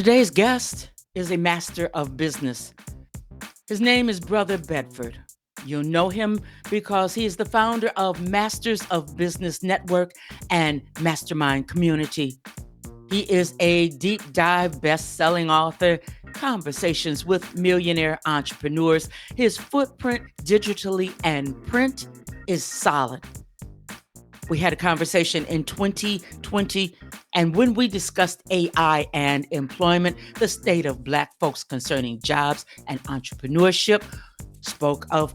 Today's guest is a master of business. His name is Brother Bedford. You'll know him because he is the founder of Masters of Business Network and Mastermind Community. He is a deep dive best-selling author, conversations with millionaire entrepreneurs. His footprint digitally and print is solid. We had a conversation in 2020, and when we discussed AI and employment, the state of Black folks concerning jobs and entrepreneurship, spoke of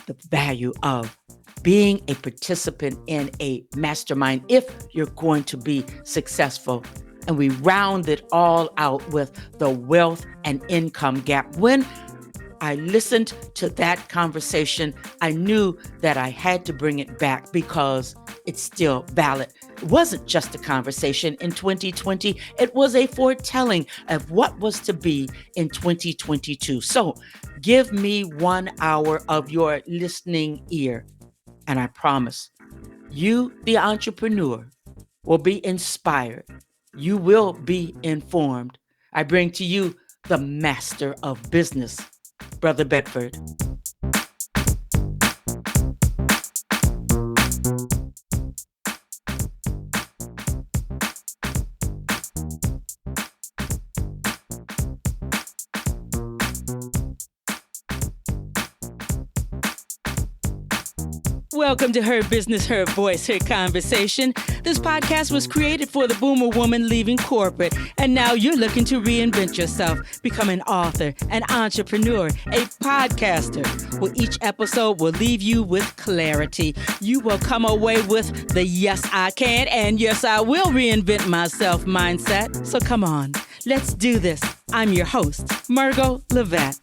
the value of being a participant in a mastermind if you're going to be successful. And we round it all out with the wealth and income gap. When I listened to that conversation, I knew that I had to bring it back because it's still valid. It wasn't just a conversation in 2020. It was a foretelling of what was to be in 2022. So give me 1 hour of your listening ear, and I promise you, the entrepreneur, will be inspired. You will be informed. I bring to you the master of business, Brother Bedford. Welcome to Her Business, Her Voice, Her Conversation. This podcast was created for the boomer woman leaving corporate, and now you're looking to reinvent yourself, become an author, an entrepreneur, a podcaster. Well, each episode will leave you with clarity. You will come away with the yes, I can and yes, I will reinvent myself mindset. So come on, let's do this. I'm your host, Margot Levette.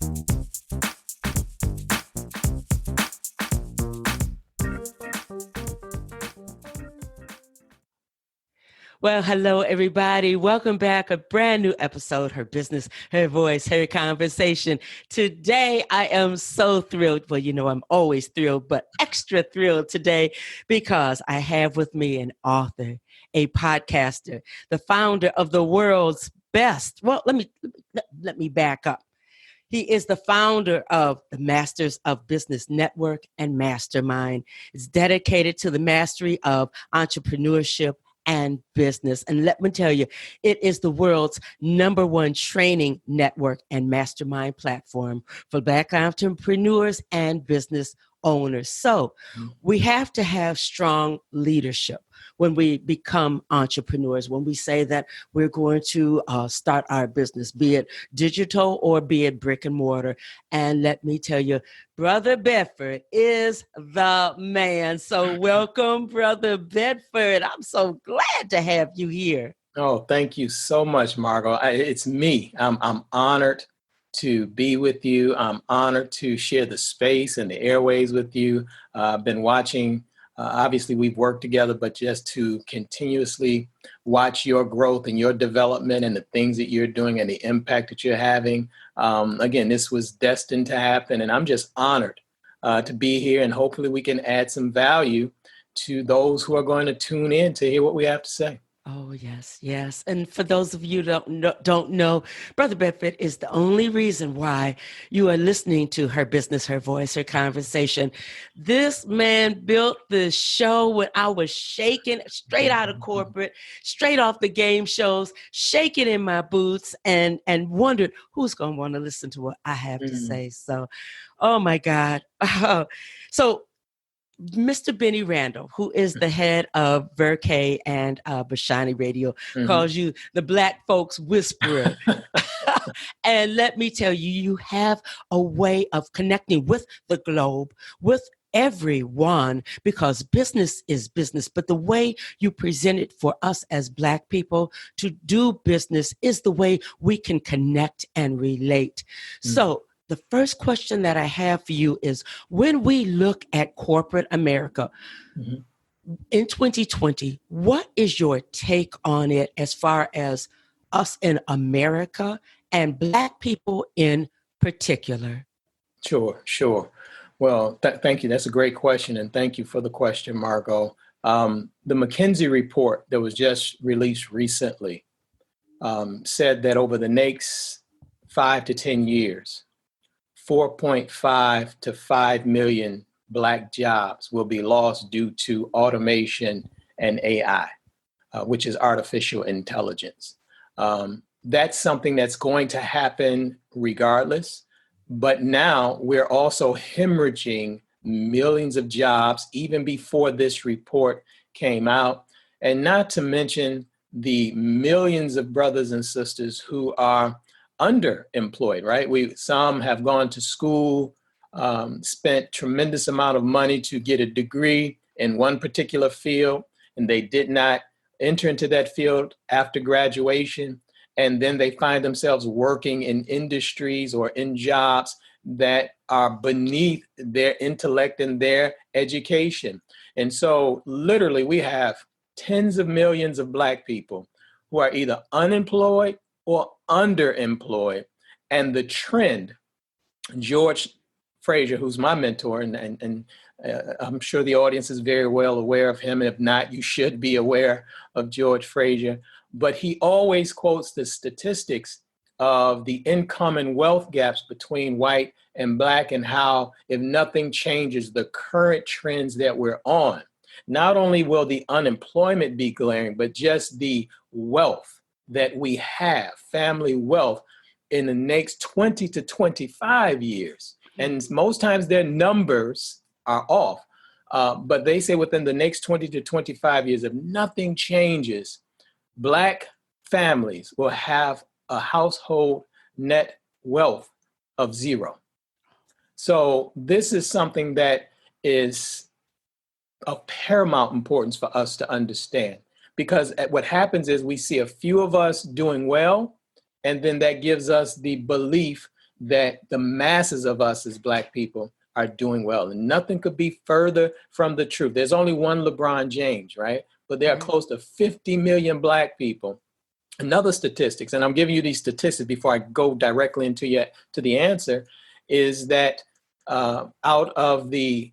Well, hello, everybody. Welcome back. A brand new episode, Her Business, Her Voice, Her Conversation. Today, I am so thrilled. Well, you know, I'm always thrilled, but extra thrilled today because I have with me an author, a podcaster, the founder of the world's best. Well, let me back up. He is the founder of the Masters of Business Network and Mastermind. It's dedicated to the mastery of entrepreneurship and business. And let me tell you, it is the world's #1 training network and mastermind platform for Black entrepreneurs and business owners. So we have to have strong leadership when we become entrepreneurs, when we say that we're going to start our business, be it digital or be it brick and mortar. And let me tell you, Brother Bedford is the man. So welcome, Brother Bedford. I'm so glad to have you here. Oh, thank you so much, Margot. It's me. I'm honored to be with you. I'm honored to share the space and the airways with you. I've been watching. Obviously, we've worked together, but just to continuously watch your growth and your development and the things that you're doing and the impact that you're having. Again, this was destined to happen, and I'm just honored to be here, and hopefully we can add some value to those who are going to tune in to hear what we have to say. Oh, yes, yes. And for those of you who don't know, Brother Bedford is the only reason why you are listening to Her Business, Her Voice, Her Conversation. This man built the show when I was shaking straight out of corporate, straight off the game shows, shaking in my boots and wondered who's going to want to listen to what I have to say. So, oh my God. So Mr. Benny Randall, who is the head of Verkay and Bashani Radio, calls you the Black folks whisperer. And let me tell you, you have a way of connecting with the globe, with everyone, because business is business. But the way you present it for us as Black people to do business is the way we can connect and relate. So the first question that I have for you is, when we look at corporate America in 2020, what is your take on it as far as us in America and Black people in particular? Sure. Well, thank you. That's a great question. And thank you for the question, Margot. The McKinsey report that was just released recently said that over the next 5 to 10 years, 4.5 to 5 million Black jobs will be lost due to automation and AI, which is artificial intelligence. That's something that's going to happen regardless. But now we're also hemorrhaging millions of jobs even before this report came out. And not to mention the millions of brothers and sisters who are underemployed, right? Some have gone to school, spent tremendous amount of money to get a degree in one particular field, and they did not enter into that field after graduation. And then they find themselves working in industries or in jobs that are beneath their intellect and their education. And so literally we have tens of millions of Black people who are either unemployed or underemployed. And the trend, George Fraser, who's my mentor, and I'm sure the audience is very well aware of him. If not, you should be aware of George Fraser. But he always quotes the statistics of the income and wealth gaps between white and Black, and how, if nothing changes, the current trends that we're on, not only will the unemployment be glaring, but just the wealth that we have, family wealth, in the next 20 to 25 years. And most times their numbers are off. But they say within the next 20 to 25 years, if nothing changes, Black families will have a household net wealth of zero. So this is something that is of paramount importance for us to understand, because what happens is we see a few of us doing well, and then that gives us the belief that the masses of us as Black people are doing well. And nothing could be further from the truth. There's only one LeBron James, right? But there are close to 50 million Black people. Another statistics, and I'm giving you these statistics before I go directly into to the answer, is that out of the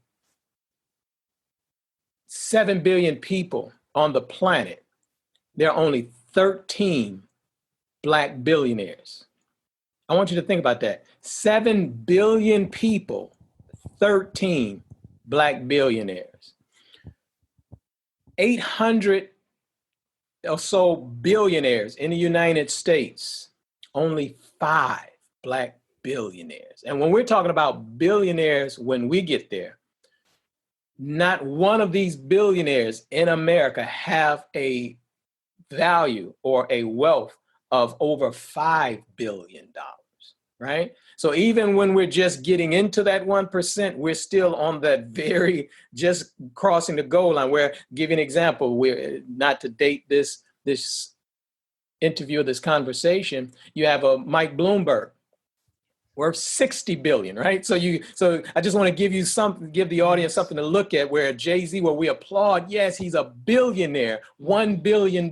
7 billion people on the planet, there are only 13 Black billionaires. I want you to think about that. 7 billion people, 13 Black billionaires. 800 or so billionaires in the United States, only 5 Black billionaires. And when we're talking about billionaires, when we get there, not one of these billionaires in America have a value or a wealth of over $5 billion, right? So even when we're just getting into that 1%, we're still on that very, just crossing the goal line. We're giving an example, we're not to date this interview, this conversation, you have a Mike Bloomberg, worth 60 billion, right? So I just want to give the audience something to look at, where Jay-Z, where we applaud, yes, he's a billionaire, $1 billion,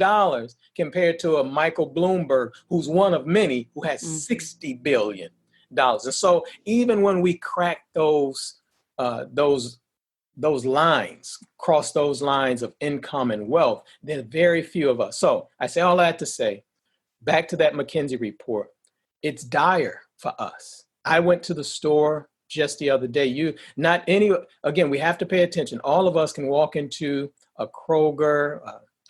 compared to a Michael Bloomberg, who's one of many, who has $60 billion. And so even when we crack those lines, cross those lines of income and wealth, there are very few of us. So I say all that to say, back to that McKinsey report, it's dire for us. I went to the store just the other day. Again, we have to pay attention. All of us can walk into a Kroger,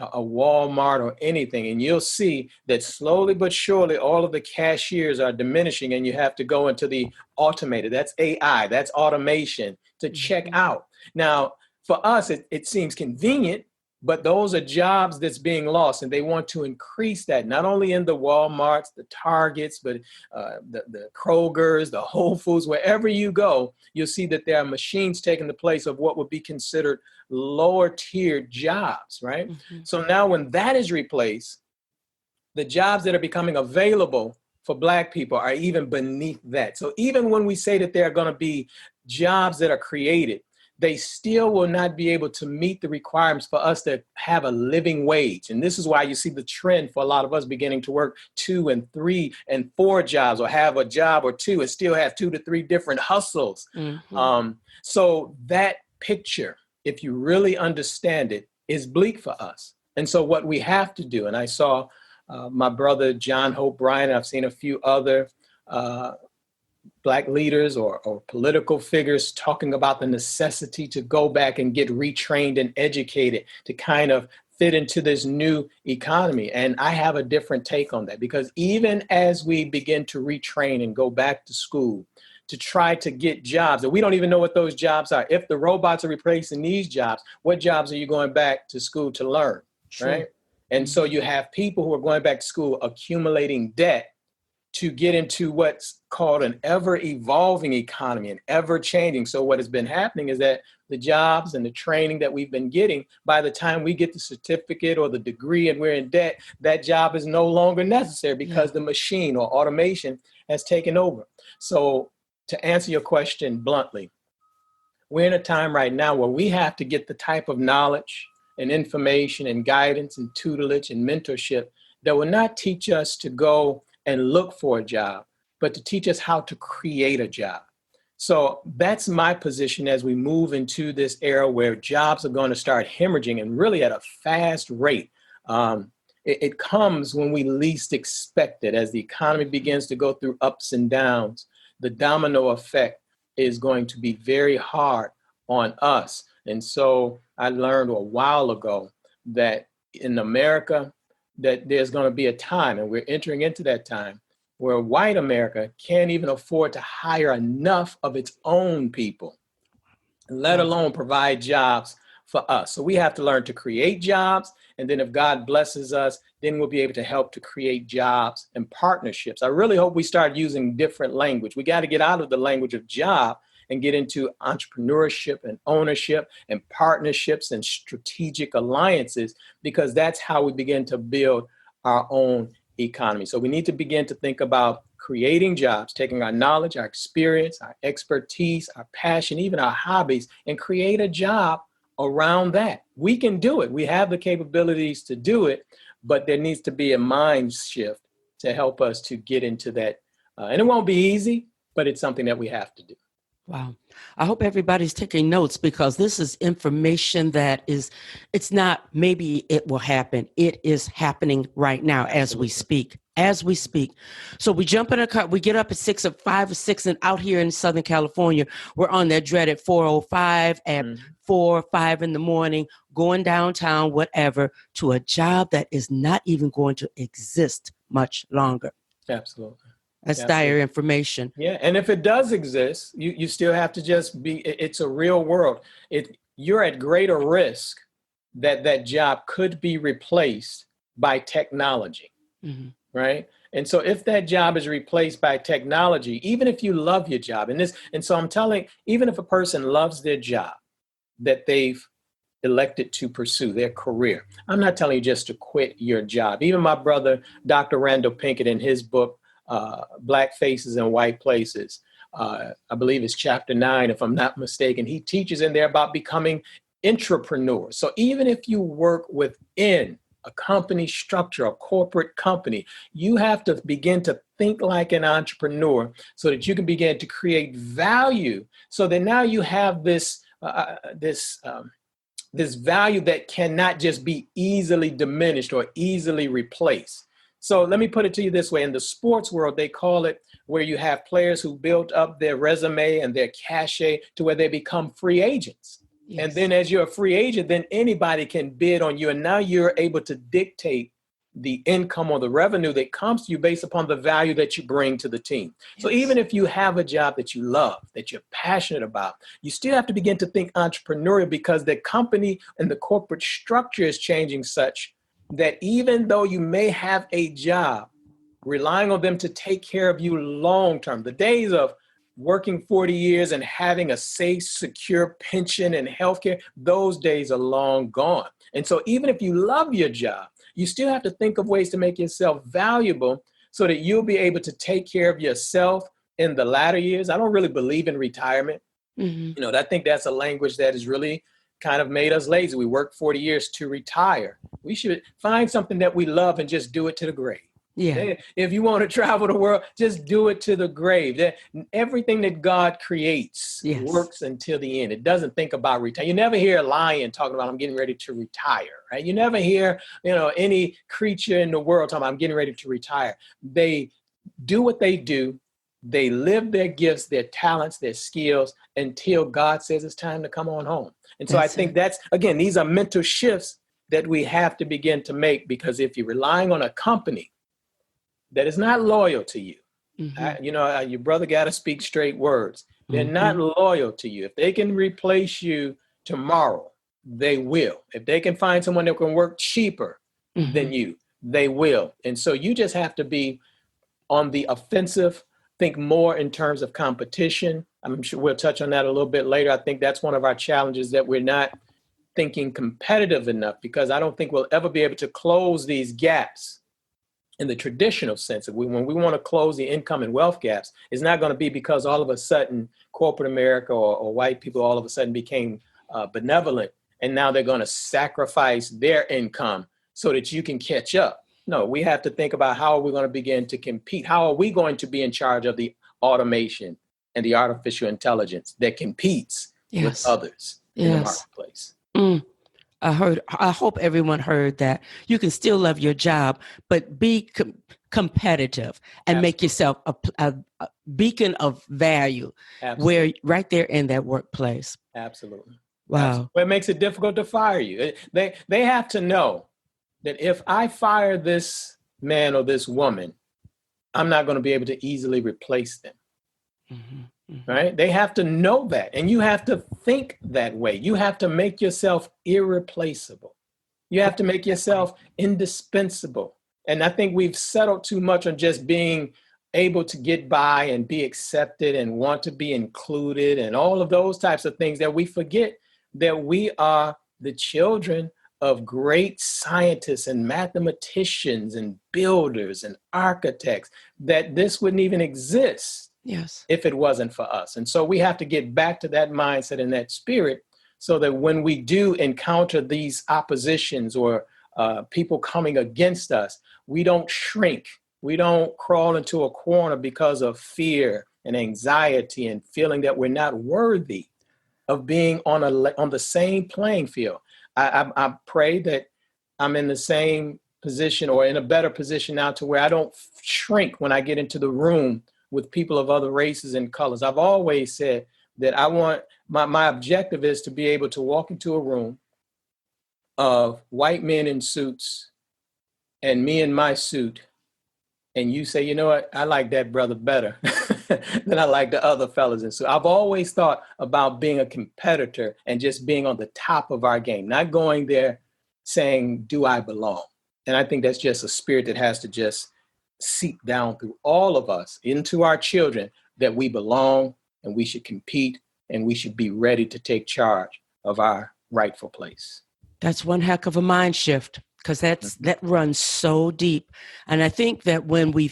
a Walmart, or anything, and you'll see that slowly but surely all of the cashiers are diminishing, and you have to go into the automated. That's AI, that's automation to check out. Now, for us, it seems convenient, but those are jobs that's being lost, and they want to increase that, not only in the Walmarts, the Targets, but the Krogers, the Whole Foods, wherever you go, you'll see that there are machines taking the place of what would be considered lower tier jobs, right? So now when that is replaced, the jobs that are becoming available for Black people are even beneath that. So even when we say that there are going to be jobs that are created, they still will not be able to meet the requirements for us to have a living wage. And this is why you see the trend for a lot of us beginning to work 2 and 3 and 4 jobs, or have a job or 2 and still have 2 to 3 different hustles. So that picture, if you really understand it, is bleak for us. And so what we have to do, and I saw my brother, John Hope Bryant. I've seen a few other Black leaders or political figures talking about the necessity to go back and get retrained and educated to kind of fit into this new economy. And I have a different take on that, because even as we begin to retrain and go back to school to try to get jobs, and we don't even know what those jobs are. If the robots are replacing these jobs, what jobs are you going back to school to learn, right? And so you have people who are going back to school accumulating debt to get into what's called an ever-evolving economy and ever-changing. So what has been happening is that the jobs and the training that we've been getting, by the time we get the certificate or the degree and we're in debt, that job is no longer necessary because the machine or automation has taken over. So to answer your question bluntly, we're in a time right now where we have to get the type of knowledge and information and guidance and tutelage and mentorship that will not teach us to go and look for a job, but to teach us how to create a job. So that's my position as we move into this era where jobs are going to start hemorrhaging, and really at a fast rate. It comes when we least expect it. As the economy begins to go through ups and downs, the domino effect is going to be very hard on us. And so I learned a while ago that in America, that there's going to be a time, and we're entering into that time, where white America can't even afford to hire enough of its own people, let alone provide jobs for us. So we have to learn to create jobs. And then if God blesses us, then we'll be able to help to create jobs and partnerships. I really hope we start using different language. We got to get out of the language of job and get into entrepreneurship and ownership and partnerships and strategic alliances, because that's how we begin to build our own economy. So we need to begin to think about creating jobs, taking our knowledge, our experience, our expertise, our passion, even our hobbies, and create a job around that. We can do it. We have the capabilities to do it, but there needs to be a mind shift to help us to get into that. And it won't be easy, but it's something that we have to do. Wow. I hope everybody's taking notes, because this is information that it's not maybe it will happen. It is happening right now as we speak. So we jump in a car, we get up at 5 or 6, and out here in Southern California, we're on that dreaded 405 at 4 or 5 in the morning, going downtown, whatever, to a job that is not even going to exist much longer. Absolutely. That's dire information. Yeah. And if it does exist, you still have to just it's a real world. You're at greater risk that job could be replaced by technology, right? And so if that job is replaced by technology, even if you love your job, and so I'm telling, even if a person loves their job that they've elected to pursue their career, I'm not telling you just to quit your job. Even my brother, Dr. Randall Pinkett, in his book, Black Faces in White Places, I believe it's chapter 9, if I'm not mistaken, he teaches in there about becoming entrepreneurs. So even if you work within a company structure, a corporate company, you have to begin to think like an entrepreneur so that you can begin to create value, so that now you have this value that cannot just be easily diminished or easily replaced. So let me put it to you this way. In the sports world, they call it where you have players who built up their resume and their cachet to where they become free agents. Yes. And then as you're a free agent, then anybody can bid on you. And now you're able to dictate the income or the revenue that comes to you based upon the value that you bring to the team. Yes. So even if you have a job that you love, that you're passionate about, you still have to begin to think entrepreneurial, because the company and the corporate structure is changing such that even though you may have a job, relying on them to take care of you long term, the days of working 40 years and having a safe, secure pension and healthcare, those days are long gone. And so even if you love your job, you still have to think of ways to make yourself valuable so that you'll be able to take care of yourself in the latter years. I don't really believe in retirement. I think that's a language that has really kind of made us lazy. We work 40 years to retire. We should find something that we love and just do it to the grave. Yeah. If you want to travel the world, just do it to the grave. Everything that God creates Yes. works until the end. It doesn't think about retire. You never hear a lion talking about, I'm getting ready to retire, right? You never hear, any creature in the world talking about, I'm getting ready to retire. They do what they do. They live their gifts, their talents, their skills until God says it's time to come on home. And so I That's think it. that's, again, these are mental shifts that we have to begin to make, because if you're relying on a company that is not loyal to you, Mm-hmm. your brother got to speak straight words. They're not Mm-hmm. loyal to you. If they can replace you tomorrow, they will. If they can find someone that can work cheaper Mm-hmm. than you, they will. And so you just have to be on the offensive, think more in terms of competition. I'm sure we'll touch on that a little bit later. I think that's one of our challenges, that we're not thinking competitive enough, because I don't think we'll ever be able to close these gaps in the traditional sense. When we want to close the income and wealth gaps, it's not going to be because all of a sudden corporate America or white people all of a sudden became benevolent, and now they're going to sacrifice their income so that you can catch up. No, we have to think about, how are we going to begin to compete? How are we going to be in charge of the automation and the artificial intelligence that competes with Yes. others in the Yes. marketplace? Mm. I hope everyone heard that you can still love your job, but be competitive and make Absolutely. yourself a beacon of value Absolutely. where right there in that workplace. Absolutely. Wow. Absolutely. It makes it difficult to fire you. They have to know that if I fire this man or this woman, I'm not going to be able to easily replace them. Mm-hmm. Mm-hmm. Right? They have to know that. And you have to think that way. You have to make yourself irreplaceable. You have to make That way. yourself indispensable. And I think we've settled too much on just being able to get by and be accepted and want to be included and all of those types of things, that we forget that we are the children of great scientists and mathematicians and builders and architects, that this wouldn't even exist Yes. if it wasn't for us. And so we have to get back to that mindset and that spirit, so that when we do encounter these oppositions or people coming against us, we don't shrink. We don't crawl into a corner because of fear and anxiety and feeling that we're not worthy of being on the same playing field. I pray that I'm in the same position, or in a better position now, to where I don't shrink when I get into the room with people of other races and colors. I've always said that I want, my objective is to be able to walk into a room of white men in suits and me in my suit, and you say, you know what, I like that brother better than I like the other fellas. And so I've always thought about being a competitor and just being on the top of our game, not going there saying, do I belong? And I think that's just a spirit that has to just seep down through all of us into our children, that we belong and we should compete and we should be ready to take charge of our rightful place. That's one heck of a mind shift, because that runs so deep. And I think that when we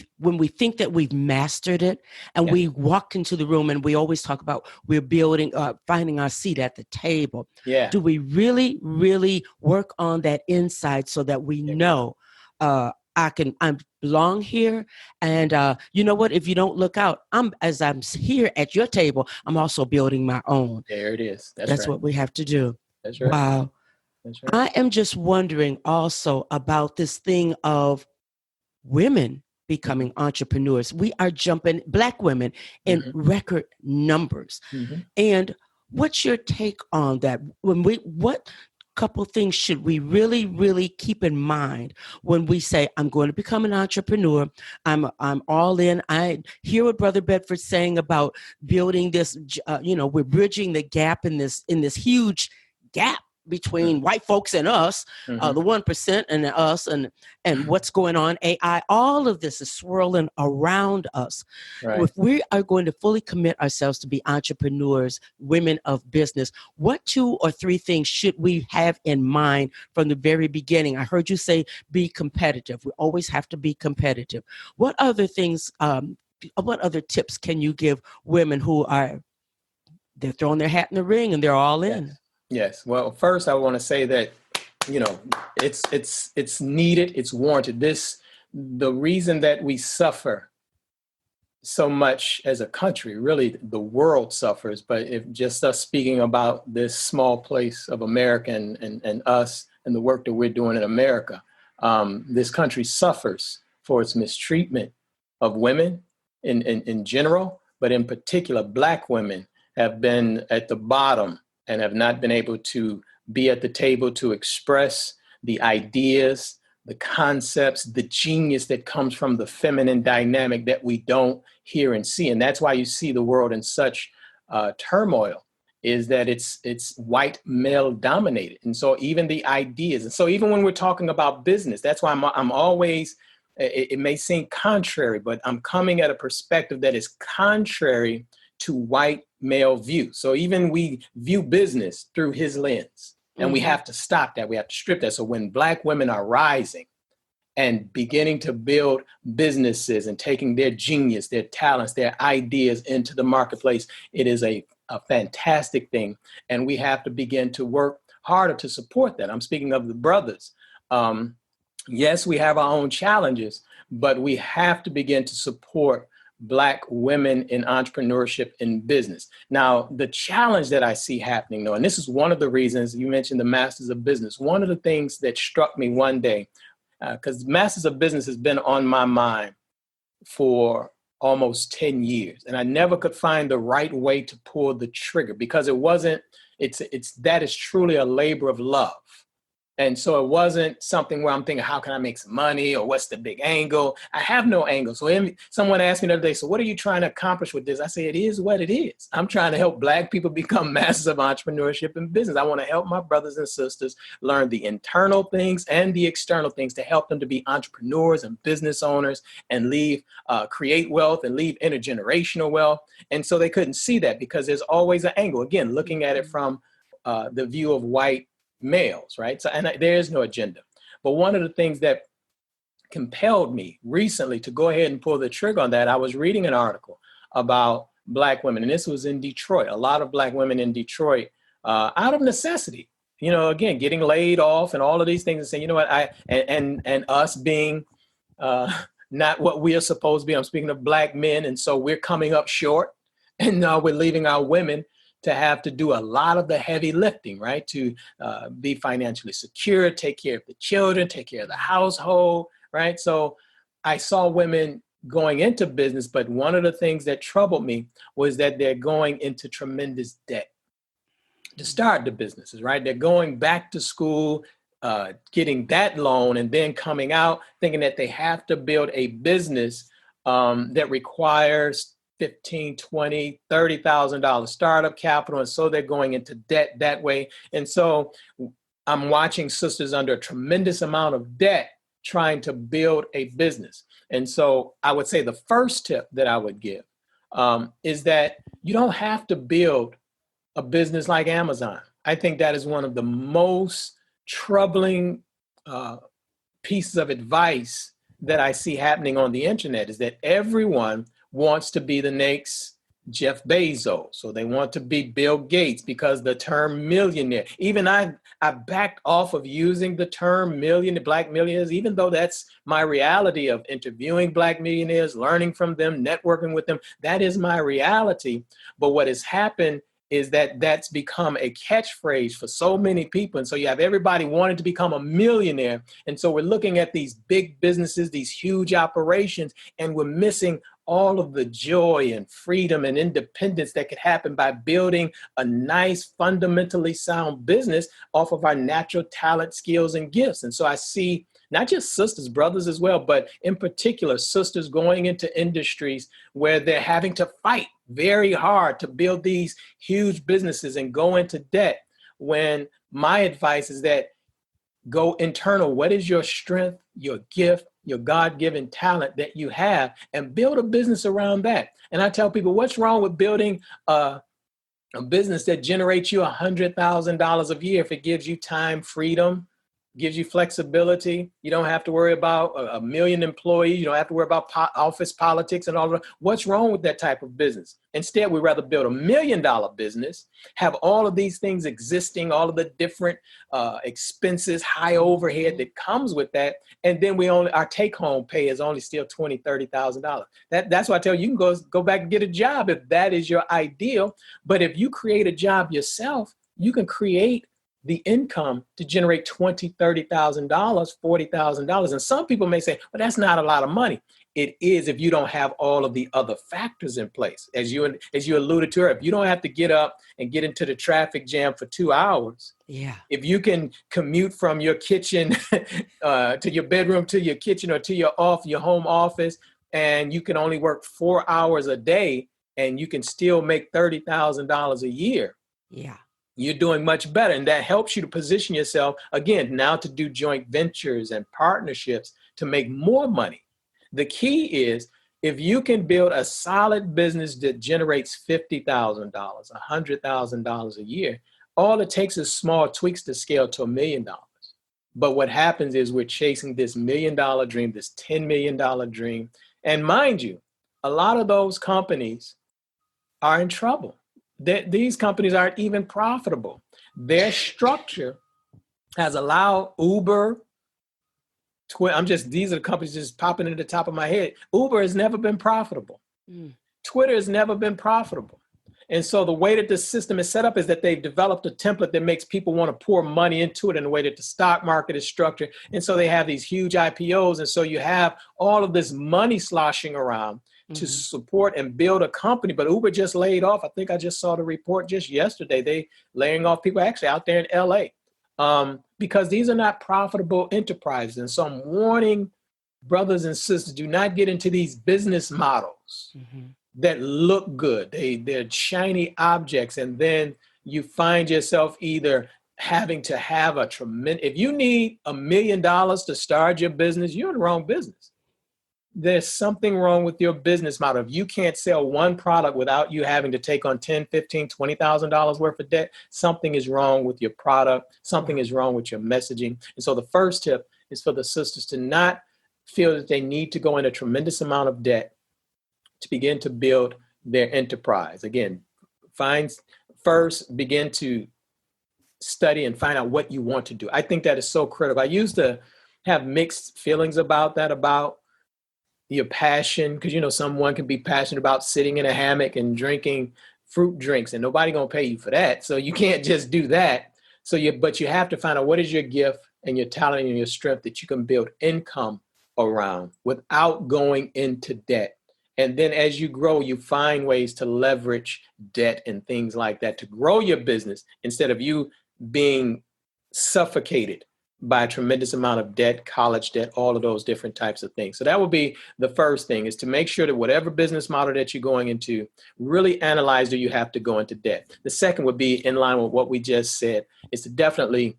think that we've mastered it, and Yeah. we walk into the room, and we always talk about we're building, finding our seat at the table. Yeah. Do we really, really work on that inside, so that we know I belong here? And you know what? If you don't look out, as I'm here at your table, I'm also building my own. There it is. That's That's right. what we have to do. That's right. Wow. That's right. I am just wondering also about this thing of women becoming entrepreneurs. We are jumping, Black women, in Mm-hmm. record numbers. Mm-hmm. And what's your take on that? What couple things should we really, really keep in mind when we say, I'm going to become an entrepreneur? I'm all in. I hear what Brother Bedford's saying about building this, we're bridging the gap in this huge gap between white folks and us, Mm-hmm. the 1% and us, and what's going on, AI, all of this is swirling around us. Right. If we are going to fully commit ourselves to be entrepreneurs, women of business, what 2 or 3 things should we have in mind from the very beginning? I heard you say be competitive. We always have to be competitive. What other things, what other tips can you give women who they're throwing their hat in the ring and they're all in? Yes. Yes. Well, first I want to say that, it's needed. It's warranted. the reason that we suffer so much as a country, really the world suffers, but if just us speaking about this small place of America and us and the work that we're doing in America, this country suffers for its mistreatment of women in general, but in particular, Black women have been at the bottom and have not been able to be at the table to express the ideas, the concepts, the genius that comes from the feminine dynamic that we don't hear and see. And that's why you see the world in such turmoil, is that it's white male dominated. And so even the ideas, and so even when we're talking about business, that's why I'm always, it may seem contrary, but I'm coming at a perspective that is contrary to white male view. So even we view business through his lens. And we have to stop that. We have to strip that. So when Black women are rising and beginning to build businesses and taking their genius, their talents, their ideas into the marketplace, it is a fantastic thing. And we have to begin to work harder to support that. I'm speaking of the brothers. Yes, we have our own challenges, but we have to begin to support Black women in entrepreneurship and business. Now, the challenge that I see happening, though, and this is one of the reasons you mentioned the Masters of Business. One of the things that struck me one day, because Masters of Business has been on my mind for almost 10 years, and I never could find the right way to pull the trigger because that is truly a labor of love. And so it wasn't something where I'm thinking, how can I make some money or what's the big angle? I have no angle. So someone asked me the other day, so what are you trying to accomplish with this? I say, it is what it is. I'm trying to help Black people become masters of entrepreneurship and business. I want to help my brothers and sisters learn the internal things and the external things to help them to be entrepreneurs and business owners and create wealth and leave intergenerational wealth. And so they couldn't see that because there's always an angle. Again, looking at it from the view of white males, right? So, and there is no agenda. But one of the things that compelled me recently to go ahead and pull the trigger on that, I was reading an article about Black women, and this was in Detroit. A lot of Black women in Detroit, out of necessity, again, getting laid off and all of these things, and saying, you know what, and us being not what we are supposed to be. I'm speaking of Black men, and so we're coming up short, and now we're leaving our women to have to do a lot of the heavy lifting, right? To be financially secure, take care of the children, take care of the household, right? So I saw women going into business, but one of the things that troubled me was that they're going into tremendous debt to start the businesses, right? They're going back to school, getting that loan, and then coming out thinking that they have to build a business that requires $15,000, $20,000, $30,000 startup capital. And so they're going into debt that way. And so I'm watching sisters under a tremendous amount of debt trying to build a business. And so I would say the first tip that I would give is that you don't have to build a business like Amazon. I think that is one of the most troubling pieces of advice that I see happening on the internet, is that everyone wants to be the next Jeff Bezos. So they want to be Bill Gates because the term millionaire, even I backed off of using the term Black millionaires, even though that's my reality of interviewing Black millionaires, learning from them, networking with them. That is my reality. But what has happened is that that's become a catchphrase for so many people. And so you have everybody wanting to become a millionaire. And so we're looking at these big businesses, these huge operations, and we're missing all of the joy and freedom and independence that could happen by building a nice, fundamentally sound business off of our natural talent, skills, and gifts. And so I see not just sisters, brothers as well, but in particular, sisters going into industries where they're having to fight very hard to build these huge businesses and go into debt, when my advice is that go internal. What is your strength, your gift, your God-given talent that you have, and build a business around that. And I tell people, what's wrong with building a business that generates you $100,000 a year if it gives you time, freedom, gives you flexibility. You don't have to worry about a million employees. You don't have to worry about office politics and all of that. What's wrong with that type of business? Instead, we'd rather build $1 million business, have all of these things existing, all of the different expenses, high overhead that comes with that. And then our take home pay is only still $20,000, $30,000. That's why I tell you, you can go back and get a job if that is your ideal. But if you create a job yourself, you can create the income to generate $20,000, $30,000, $40,000. And some people may say, well, that's not a lot of money. It is if you don't have all of the other factors in place. As you alluded to, if you don't have to get up and get into the traffic jam for 2 hours. Yeah. If you can commute from your kitchen to your bedroom, to your kitchen, or to your home office, and you can only work 4 hours a day and you can still make $30,000 a year. Yeah. You're doing much better. And that helps you to position yourself, again, now to do joint ventures and partnerships to make more money. The key is if you can build a solid business that generates $50,000, $100,000 a year, all it takes is small tweaks to scale to $1 million. But what happens is we're chasing this $1 million dream, this $10 million dream. And mind you, a lot of those companies are in trouble. These companies aren't even profitable. Their structure has allowed Uber, these are the companies just popping into the top of my head. Uber has never been profitable. Twitter has never been profitable. And so the way that the system is set up is that they've developed a template that makes people want to pour money into it in the way that the stock market is structured. And so they have these huge IPOs. And so you have all of this money sloshing around to support and build a company. But Uber just laid off. I think I just saw the report just yesterday. They laying off people actually out there in LA because these are not profitable enterprises. And so I'm warning brothers and sisters, do not get into these business models that look good. They're shiny objects. And then you find yourself either having to have if you need $1 million to start your business, you're in the wrong business. There's something wrong with your business model. If you can't sell one product without you having to take on $10,000, $15,000, $20,000 worth of debt, something is wrong with your product. Something is wrong with your messaging. And so the first tip is for the sisters to not feel that they need to go in a tremendous amount of debt to begin to build their enterprise. Again, begin to study and find out what you want to do. I think that is so critical. I used to have mixed feelings about that, about your passion, because someone can be passionate about sitting in a hammock and drinking fruit drinks, and nobody gonna pay you for that. So you can't just do that. But you have to find out what is your gift and your talent and your strength that you can build income around without going into debt. And then as you grow, you find ways to leverage debt and things like that to grow your business instead of you being suffocated by a tremendous amount of debt, college debt, all of those different types of things. So that would be the first thing, is to make sure that whatever business model that you're going into, really analyze, do you have to go into debt? The second would be in line with what we just said, is to definitely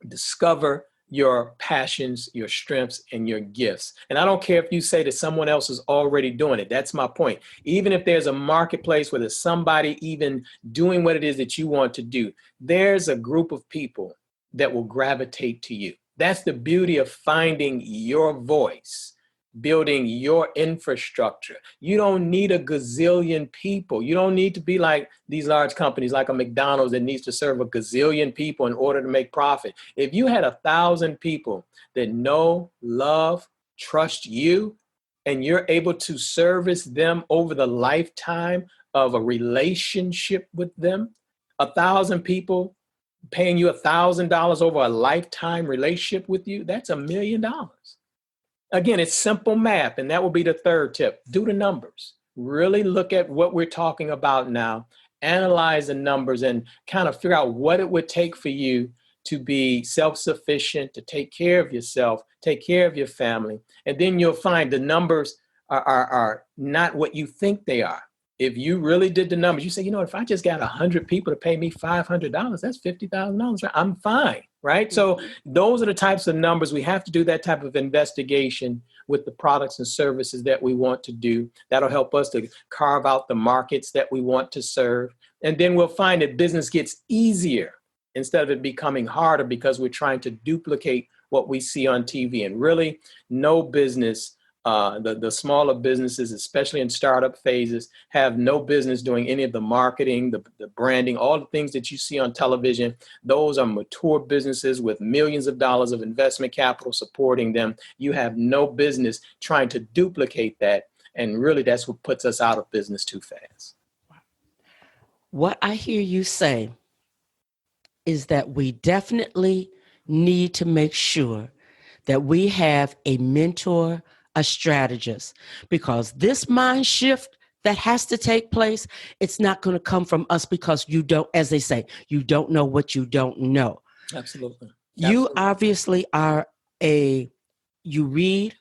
discover your passions, your strengths, and your gifts. And I don't care if you say that someone else is already doing it. That's my point. Even if there's a marketplace where there's somebody even doing what it is that you want to do, there's a group of people that will gravitate to you. That's the beauty of finding your voice, building your infrastructure. You don't need a gazillion people. You don't need to be like these large companies like a McDonald's that needs to serve a gazillion people in order to make profit. If you had 1,000 people that know, love, trust you, and you're able to service them over the lifetime of a relationship with them, 1,000 people paying you $1,000 over a lifetime relationship with you, that's $1 million. Again, it's simple math, and that will be the third tip. Do the numbers. Really look at what we're talking about now, analyze the numbers, and kind of figure out what it would take for you to be self-sufficient, to take care of yourself, take care of your family. And then you'll find the numbers are not what you think they are. If you really did the numbers, you say, if I just got 100 people to pay me $500, that's $50,000. I'm fine, right? So those are the types of numbers. We have to do that type of investigation with the products and services that we want to do. That'll help us to carve out the markets that we want to serve. And then we'll find that business gets easier instead of it becoming harder because we're trying to duplicate what we see on TV. And really, no business, the smaller businesses, especially in startup phases, have no business doing any of the marketing, the branding, all the things that you see on television. Those are mature businesses with millions of dollars of investment capital supporting them. You have no business trying to duplicate that. And really, that's what puts us out of business too fast. What I hear you say is that we definitely need to make sure that we have a mentor, a strategist, because this mind shift that has to take place, it's not going to come from us because you don't, as they say, you don't know what you don't know. Absolutely. You Absolutely. obviously are you read,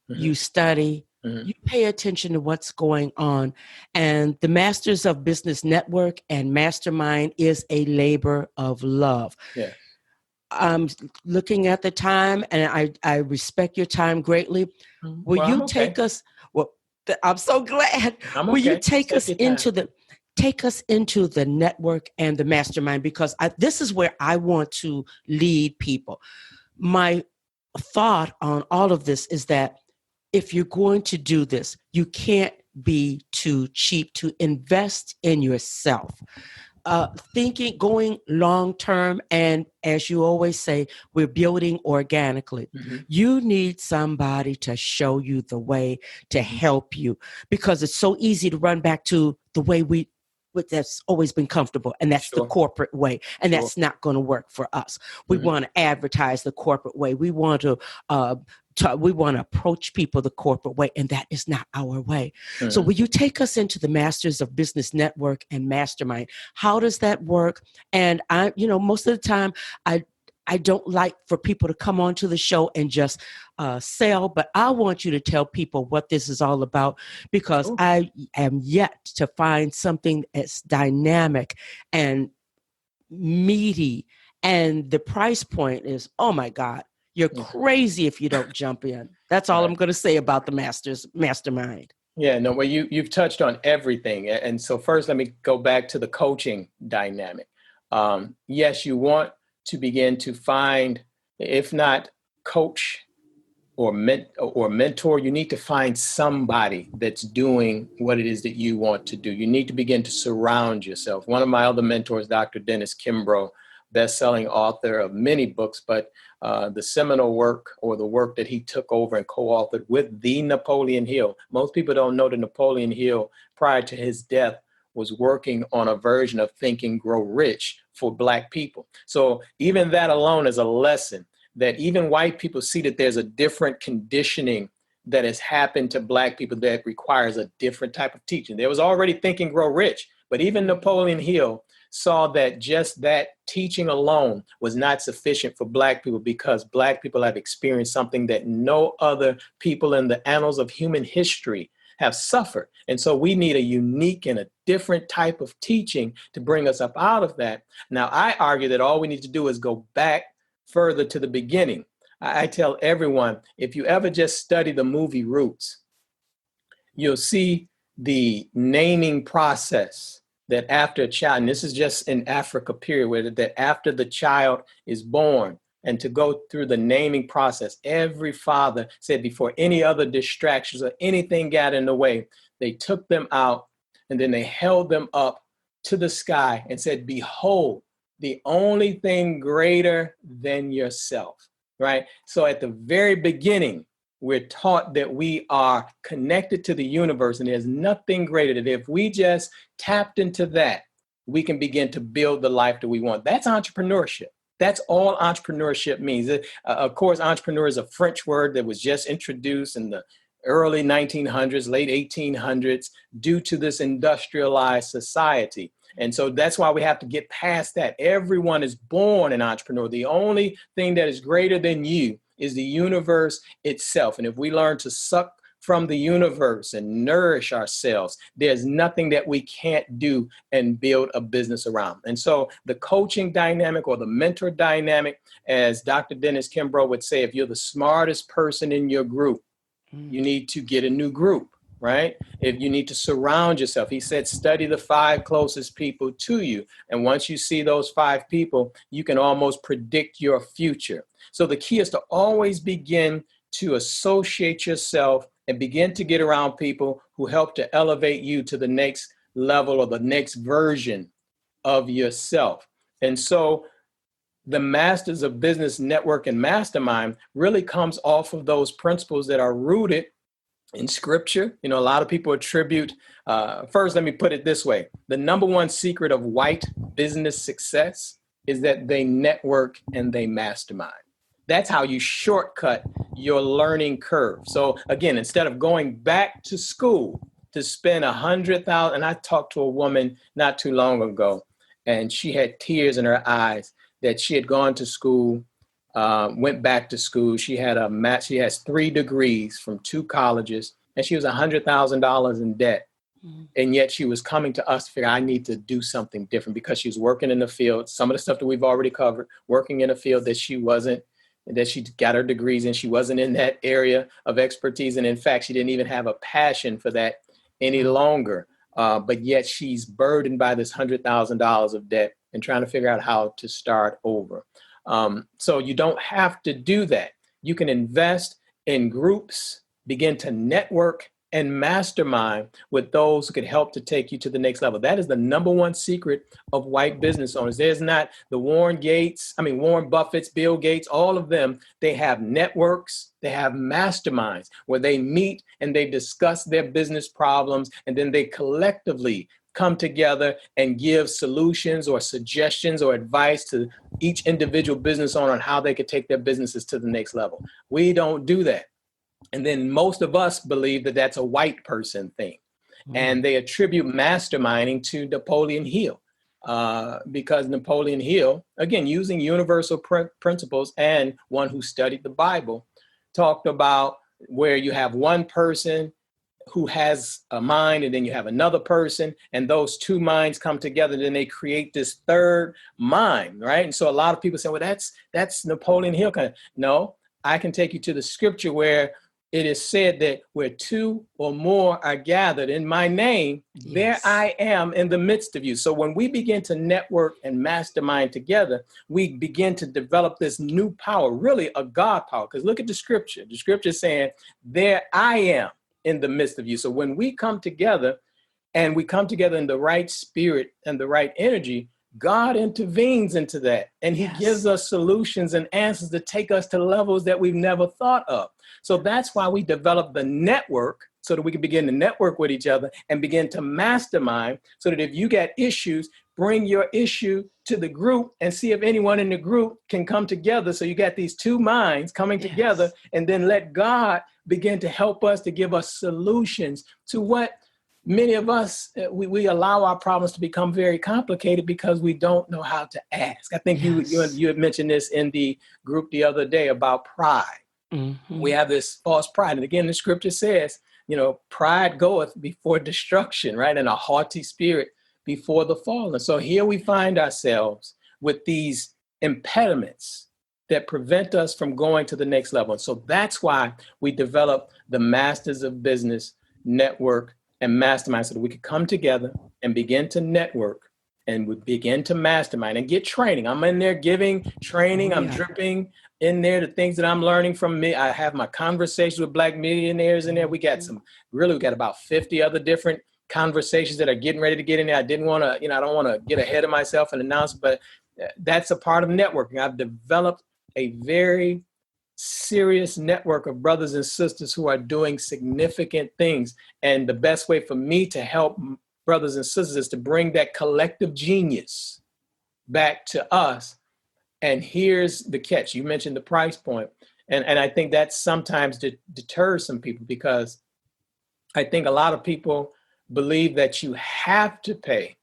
you study, you pay attention to what's going on. And the Masters of Business Network and Mastermind is a labor of love. Yeah. I'm looking at the time, and I respect your time greatly. Will Well, I'm you okay. take us? Well, I'm so glad. I'm Will you okay. take Take us your time. into the network and the mastermind? Because this is where I want to lead people. My thought on all of this is that if you're going to do this, you can't be too cheap to invest in yourself. Going long term, and as you always say, we're building organically. You need somebody to show you the way, to help you, because it's so easy to run back to the way that's always been comfortable, and that's the Sure. corporate way, and Sure. that's not going to work for us. We want to advertise the corporate way. We want to approach people the corporate way, and that is not our way. So will you take us into the Masters of Business Network and Mastermind? How does that work? And most of the time, I don't like for people to come onto the show and just sell, but I want you to tell people what this is all about, because I am yet to find something that's dynamic and meaty, and the price point is, oh my God, you're crazy if you don't jump in. That's all I'm going to say about the Mastermind. Yeah, no, well, you've touched on everything. And so first, let me go back to the coaching dynamic. Yes, you want to begin to find, if not coach or mentor, you need to find somebody that's doing what it is that you want to do. You need to begin to surround yourself. One of my other mentors, Dr. Dennis Kimbrough, best-selling author of many books, but the seminal work, or the work that he took over and co-authored with the Napoleon Hill. Most people don't know that Napoleon Hill, prior to his death, was working on a version of Think and Grow Rich for Black people. So even that alone is a lesson that even white people see that there's a different conditioning that has happened to Black people that requires a different type of teaching. There was already Think and Grow Rich, but even Napoleon Hill saw that just that teaching alone was not sufficient for Black people, because Black people have experienced something that no other people in the annals of human history have suffered. And so we need a unique and a different type of teaching to bring us up out of that. Now, I argue that all we need to do is go back further to the beginning. I tell everyone, if you ever just study the movie Roots, you'll see the naming process, that after a child, and this is just in Africa period, where that after the child is born, and to go through the naming process, every father said before any other distractions or anything got in the way, they took them out and then they held them up to the sky and said, behold, the only thing greater than yourself, right? So at the very beginning, we're taught that we are connected to the universe, and there's nothing greater, that if we just tapped into that, we can begin to build the life that we want. That's entrepreneurship. That's all entrepreneurship means. Of course, entrepreneur is a French word that was just introduced in the early 1900s, late 1800s, due to this industrialized society. And so that's why we have to get past that. Everyone is born an entrepreneur. The only thing that is greater than you is the universe itself. And if we learn to suck from the universe and nourish ourselves, there's nothing that we can't do and build a business around. And so the coaching dynamic, or the mentor dynamic, as Dr. Dennis Kimbrough would say, if you're the smartest person in your group, you need to get a new group. right? If you need to surround yourself, he said, study the 5 closest people to you. And once you see those 5 people, you can almost predict your future. So the key is to always begin to associate yourself and begin to get around people who help to elevate you to the next level or the next version of yourself. And so the Masters of Business Network and Mastermind really comes off of those principles that are rooted in scripture. You know, a lot of people attribute, first, let me put it this way. The number one secret of white business success is that they network and they mastermind. That's how you shortcut your learning curve. So again, instead of going back to school to spend $100,000, and I talked to a woman not too long ago, and she had tears in her eyes that she had gone to school, went back to school. She has 3 degrees from 2 colleges, and she was $100,000 in debt. And yet she was coming to us to figure, I need to do something different, because she was working in the field, some of the stuff that we've already covered, working in a field that she got her degrees in. She wasn't in that area of expertise. And in fact, she didn't even have a passion for that any longer. But yet she's burdened by this $100,000 of debt and trying to figure out how to start over. So you don't have to do that. You can invest in groups, begin to network and mastermind with those who could help to take you to the next level. That is the number one secret of white business owners. There's not the Warren Buffett's, Bill Gates, all of them. They have networks, they have masterminds where they meet and they discuss their business problems, and then they collectively come together and give solutions or suggestions or advice to each individual business owner on how they could take their businesses to the next level. We don't do that. And then most of us believe that that's a white person thing. And they attribute masterminding to Napoleon Hill, because Napoleon Hill, again, using universal principles and one who studied the Bible, talked about where you have one person who has a mind, and then you have another person, and those 2 minds come together, and then they create this third mind, right? And so a lot of people say, well, that's Napoleon Hill. No, I can take you to the scripture where it is said that where 2 or more are gathered in my name, there I am in the midst of you. So when we begin to network and mastermind together, we begin to develop this new power, really a God power. Because look at the scripture. The scripture is saying, there I am in the midst of you. So when we come together, and we come together in the right spirit and the right energy, God intervenes into that, and he gives us solutions and answers to take us to levels that we've never thought of. So that's why we develop the network, so that we can begin to network with each other and begin to mastermind, so that if you got issues, bring your issue to the group and see if anyone in the group can come together. So you got these 2 minds coming together, and then let God begin to help us, to give us solutions to what many of us, we allow our problems to become very complicated because we don't know how to ask. I think you had mentioned this in the group the other day about pride. We have this false pride. And again, the scripture says, pride goeth before destruction, right? And a haughty spirit before the fall. And so here we find ourselves with these impediments that prevent us from going to the next level. And so that's why we develop the Masters of Business Network and Mastermind, so that we could come together and begin to network, and we begin to mastermind and get training. I'm in there giving training. I'm dripping in there the things that I'm learning from me. I have my conversations with Black millionaires in there. We got about 50 other different conversations that are getting ready to get in there. I didn't want to, I don't want to get ahead of myself and announce, but that's a part of networking. I've developed a very serious network of brothers and sisters who are doing significant things. And the best way for me to help brothers and sisters is to bring that collective genius back to us. And here's the catch. You mentioned the price point. And I think that sometimes deters some people, because I think a lot of people believe that you have to pay.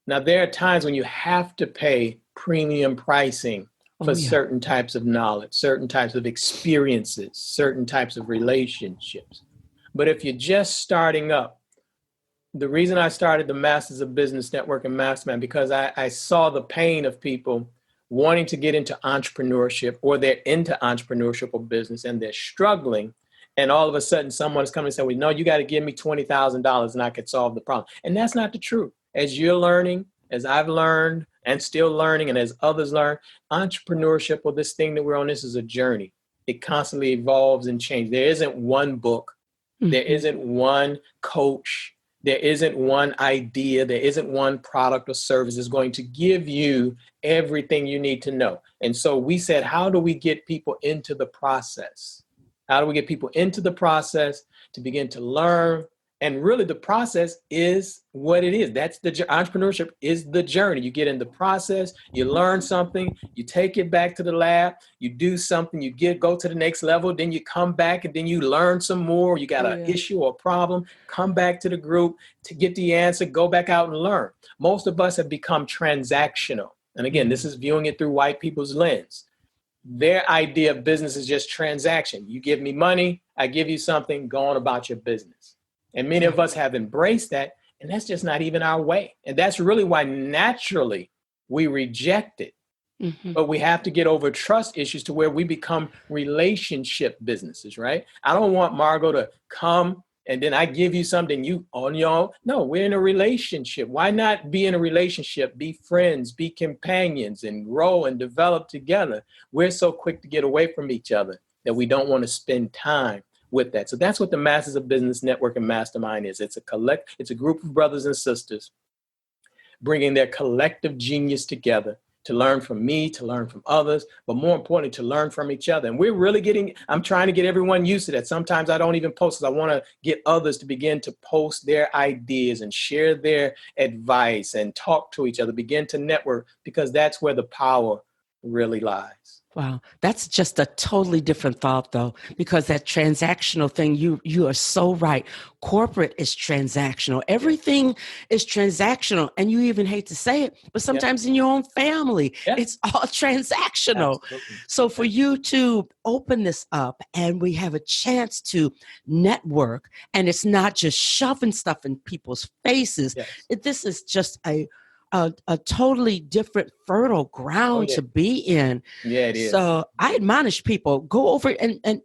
Now, there are times when you have to pay premium pricing for certain types of knowledge, certain types of experiences, certain types of relationships. But if you're just starting up, the reason I started the Masters of Business Network and Mastermind, because I saw the pain of people wanting to get into entrepreneurship, or they're into entrepreneurship or business and they're struggling. And all of a sudden, someone's coming and saying, well, no, you got to give me $20,000 and I could solve the problem. And that's not the truth. As you're learning, as I've learned and still learning, and as others learn, entrepreneurship, or this thing that we're on, this is a journey. It constantly evolves and changes. There isn't one book. There isn't one coach. There isn't one idea. There isn't one product or service that's going to give you everything you need to know. And so we said, how do we get people into the process? How do we get people into the process to begin to learn? And really the process is what it is. That's the entrepreneurship is the journey. You get in the process, you learn something, you take it back to the lab, you do something, go to the next level, then you come back and then you learn some more. You got an issue or problem, come back to the group to get the answer, go back out and learn. Most of us have become transactional. And again, this is viewing it through white people's lens. Their idea of business is just transaction. You give me money, I give you something, go on about your business. And many of us have embraced that, and that's just not even our way. And that's really why naturally we reject it. But we have to get over trust issues to where we become relationship businesses, right? I don't want Margot to come and then I give you something you on your own. No, we're in a relationship. Why not be in a relationship, be friends, be companions, and grow and develop together? We're so quick to get away from each other that we don't want to spend time with that. So that's what the Masters of Business Network and Mastermind is. It's a group of brothers and sisters bringing their collective genius together to learn from me, to learn from others, but more importantly, to learn from each other. And we're really I'm trying to get everyone used to that. Sometimes I don't even post because I want to get others to begin to post their ideas and share their advice and talk to each other, begin to network, because that's where the power really lies. Wow, that's just a totally different thought, though, because that transactional thing, you are so right. Corporate is transactional. Everything is transactional. And you even hate to say it, but sometimes in your own family, it's all transactional. Absolutely. So for you to open this up and we have a chance to network, and it's not just shoving stuff in people's faces. This is just a totally different fertile ground to be in. Yeah, it is. So I admonish people, go over and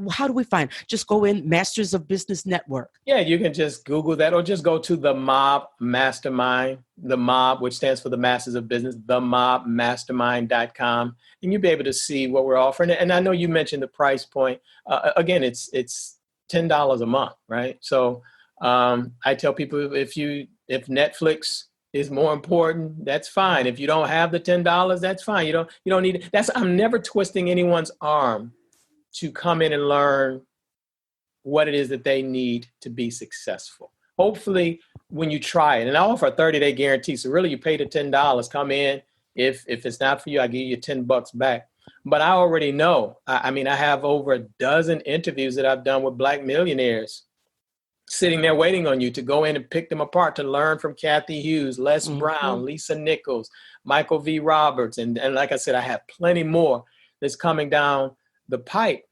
how do we find? Just go in Masters of Business Network. Yeah, you can just Google that or just go to the Mob Mastermind, the Mob, which stands for the Masters of Business, themobmastermind.com. And you'll be able to see what we're offering. And I know you mentioned the price point. Again, it's $10 a month, right? So I tell people if Netflix is more important, that's fine. If you don't have the $10, that's fine. You don't need it. I'm never twisting anyone's arm to come in and learn what it is that they need to be successful. Hopefully when you try it, and I offer a 30-day guarantee. So really you pay the $10, come in. If it's not for you, I give you $10 back. But I already know, I have over a dozen interviews that I've done with Black millionaires sitting there waiting on you to go in and pick them apart, to learn from Kathy Hughes, Les Brown, Lisa Nichols, Michael V. Roberts. And like I said, I have plenty more that's coming down the pipe.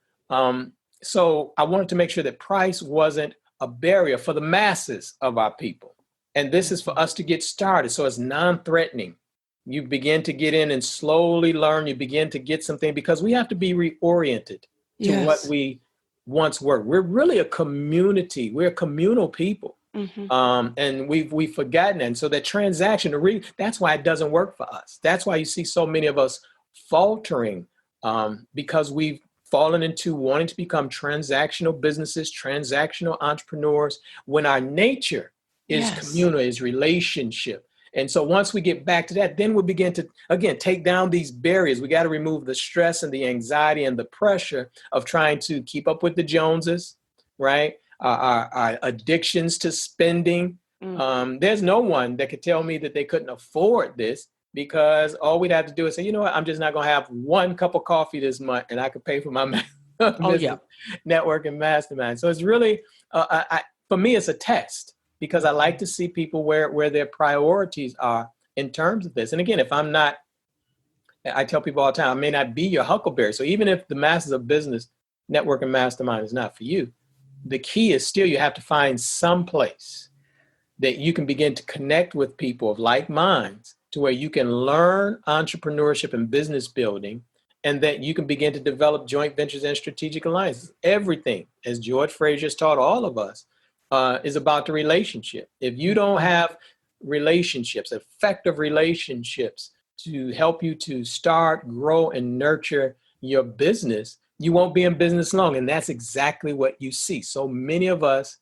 So I wanted to make sure that price wasn't a barrier for the masses of our people. And this is for us to get started. So it's non-threatening. You begin to get in and slowly learn. You begin to get something, because we have to be reoriented to what we once were. We're really a community. We're communal people. And we've forgotten that. And so that transaction, that's why it doesn't work for us. That's why you see so many of us faltering, because we've fallen into wanting to become transactional businesses, transactional entrepreneurs, when our nature is communal, is relationship. And so once we get back to that, then we'll begin to, again, take down these barriers. We got to remove the stress and the anxiety and the pressure of trying to keep up with the Joneses, right? Our addictions to spending. There's no one that could tell me that they couldn't afford this, because all we'd have to do is say, you know what, I'm just not going to have one cup of coffee this month and I could pay for my network and mastermind. So it's really, for me, it's a test, because I like to see people where their priorities are in terms of this. And again, I tell people all the time, I may not be your huckleberry. So even if the Masters of Business Network and Mastermind is not for you, the key is still you have to find some place that you can begin to connect with people of like minds, to where you can learn entrepreneurship and business building and that you can begin to develop joint ventures and strategic alliances. Everything, as George Frazier's taught all of us, is about the relationship. If you don't have relationships, effective relationships to help you to start, grow, and nurture your business, you won't be in business long. And that's exactly what you see. So many of us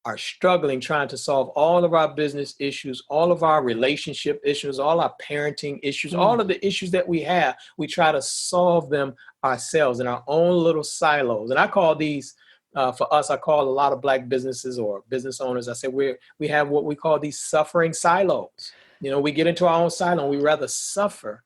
are struggling trying to solve all of our business issues, all of our relationship issues, all our parenting issues, all of the issues that we have. We try to solve them ourselves in our own little silos. And I call these, for us, I call a lot of Black businesses or business owners, I say we have what we call these suffering silos. You know, we get into our own silo and we rather suffer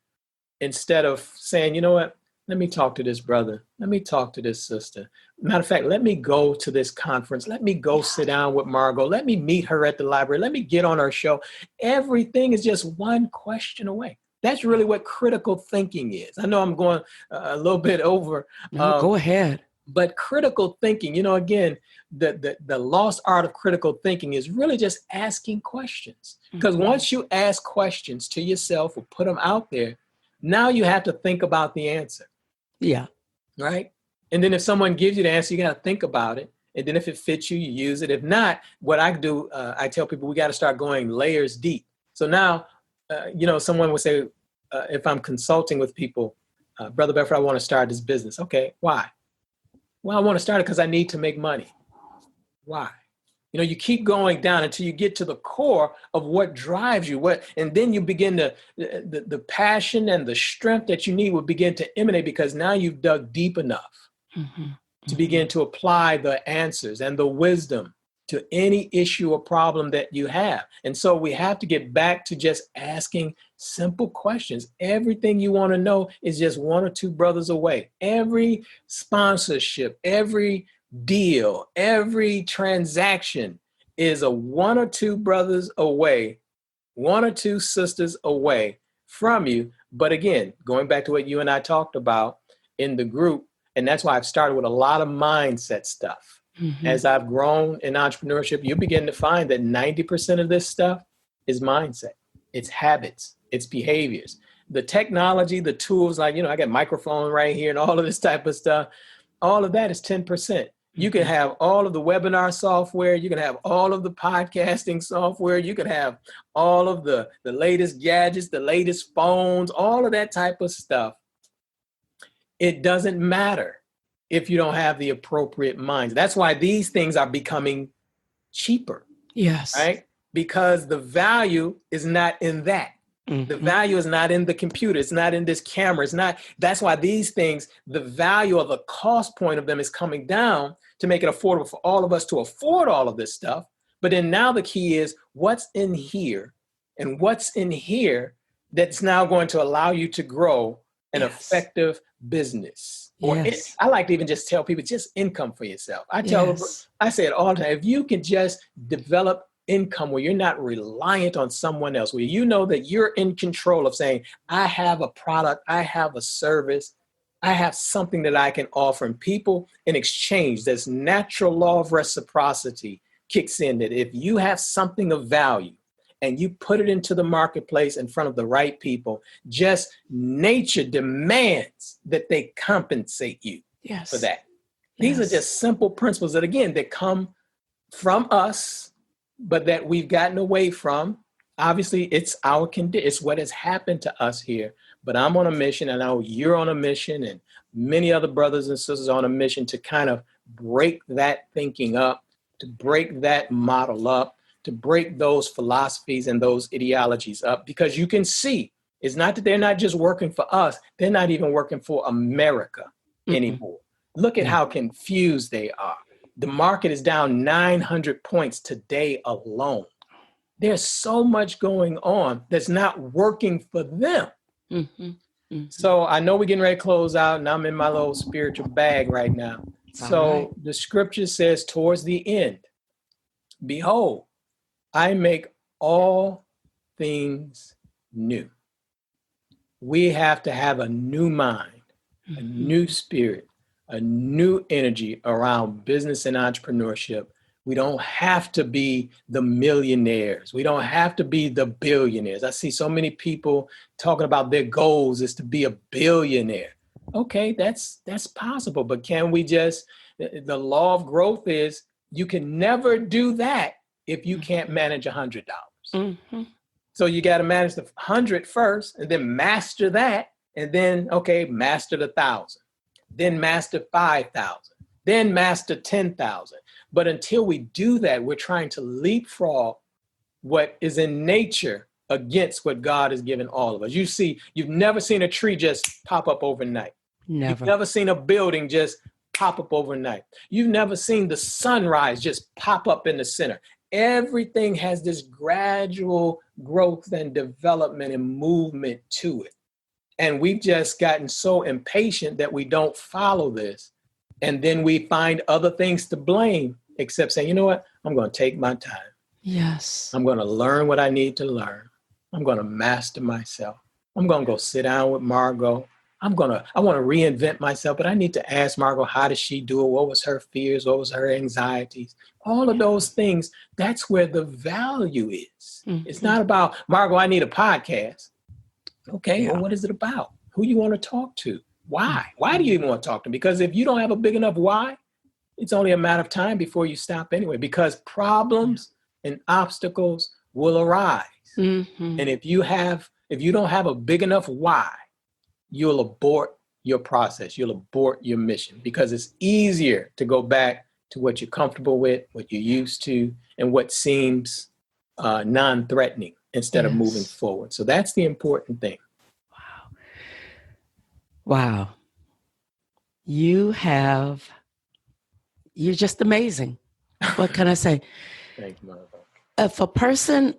instead of saying, you know what, let me talk to this brother. Let me talk to this sister. Matter of fact, let me go to this conference. Let me go sit down with Margot. Let me meet her at the library. Let me get on her show. Everything is just one question away. That's really what critical thinking is. I know I'm going a little bit over. No, go ahead. But critical thinking, you know, again, the lost art of critical thinking is really just asking questions. Because once you ask questions to yourself or put them out there, now you have to think about the answer. Yeah. Right. And then if someone gives you the answer, you got to think about it. And then if it fits you, you use it. If not, what I do, I tell people we got to start going layers deep. So now, you know, someone would say, if I'm consulting with people, Brother Bedford, I want to start this business. Okay. Why? Well, I want to start it because I need to make money. Why? You know, you keep going down until you get to the core of what drives you, and then you begin to, the passion and the strength that you need will begin to emanate because now you've dug deep enough to begin to apply the answers and the wisdom to any issue or problem that you have. And so we have to get back to just asking simple questions. Everything you want to know is just one or two brothers away. Every sponsorship, every deal, every transaction is a one or two brothers away, one or two sisters away from you. But again, going back to what you and I talked about in the group, and that's why I've started with a lot of mindset stuff. As I've grown in entrepreneurship, you begin to find that 90% of this stuff is mindset. It's habits, it's behaviors. The technology, the tools, like, you know, I got a microphone right here and all of this type of stuff. All of that is 10%. You can have all of the webinar software. You can have all of the podcasting software. You can have all of the latest gadgets, the latest phones, all of that type of stuff. It doesn't matter if you don't have the appropriate minds. That's why these things are becoming cheaper. Yes. Right? Because the value is not in that. The value is not in the computer. It's not in this camera. It's not. That's why these things, the value of the cost point of them is coming down to make it affordable for all of us to afford all of this stuff. But then now the key is what's in here and what's in here that's now going to allow you to grow an effective business. Or I like to even just tell people just income for yourself. I say it all the time. If you can just develop income where you're not reliant on someone else, where you know that you're in control of saying, I have a product, I have a service, I have something that I can offer, and people in exchange, this natural law of reciprocity kicks in, that if you have something of value and you put it into the marketplace in front of the right people, just nature demands that they compensate you for that. These are just simple principles that, again, that come from us, but that we've gotten away from. Obviously, it's our condition. It's what has happened to us here. But I'm on a mission, and I know you're on a mission, and many other brothers and sisters are on a mission to kind of break that thinking up, to break that model up, to break those philosophies and those ideologies up, because you can see it's not that they're not just working for us. They're not even working for America anymore. Look at how confused they are. The market is down 900 points today alone. There's so much going on that's not working for them. So I know we're getting ready to close out, and I'm in my little spiritual bag right now. So the scripture says towards the end, behold, I make all things new. We have to have a new mind, a new spirit, a new energy around business and entrepreneurship. We don't have to be the millionaires. We don't have to be the billionaires. I see so many people talking about their goals is to be a billionaire. Okay, that's possible. But can we just, the law of growth is you can never do that if you can't manage $100. Mm-hmm. So you got to manage the 100 first and then master that. And then, okay, master the 1,000, then master 5,000, then master 10,000. But until we do that, we're trying to leapfrog what is in nature against what God has given all of us. You've never seen a tree just pop up overnight. You've Never. never seen a building just pop up overnight. You've never seen the sunrise just pop up in the center. Everything has this gradual growth and development and movement to it. And we've just gotten so impatient that we don't follow this. And then we find other things to blame, except saying, you know what? I'm going to take my time. Yes. I'm going to learn what I need to learn. I'm going to master myself. I'm going to go sit down with Margot. I want to reinvent myself, but I need to ask Margot, how does she do it? What was her fears? What was her anxieties? All of those things, that's where the value is. Mm-hmm. It's not about, Margot, I need a podcast. Okay, well, what is it about? Who you want to talk to? Why? Why do you even want to talk to them? Because if you don't have a big enough why, it's only a matter of time before you stop anyway, because problems and obstacles will arise. Mm-hmm. And if you don't have a big enough why, you'll abort your process. You'll abort your mission, because it's easier to go back to what you're comfortable with, what you're used to, and what seems non-threatening instead of moving forward. So that's the important thing. Wow. You're just amazing. What can I say? Thank you, Margo. If a person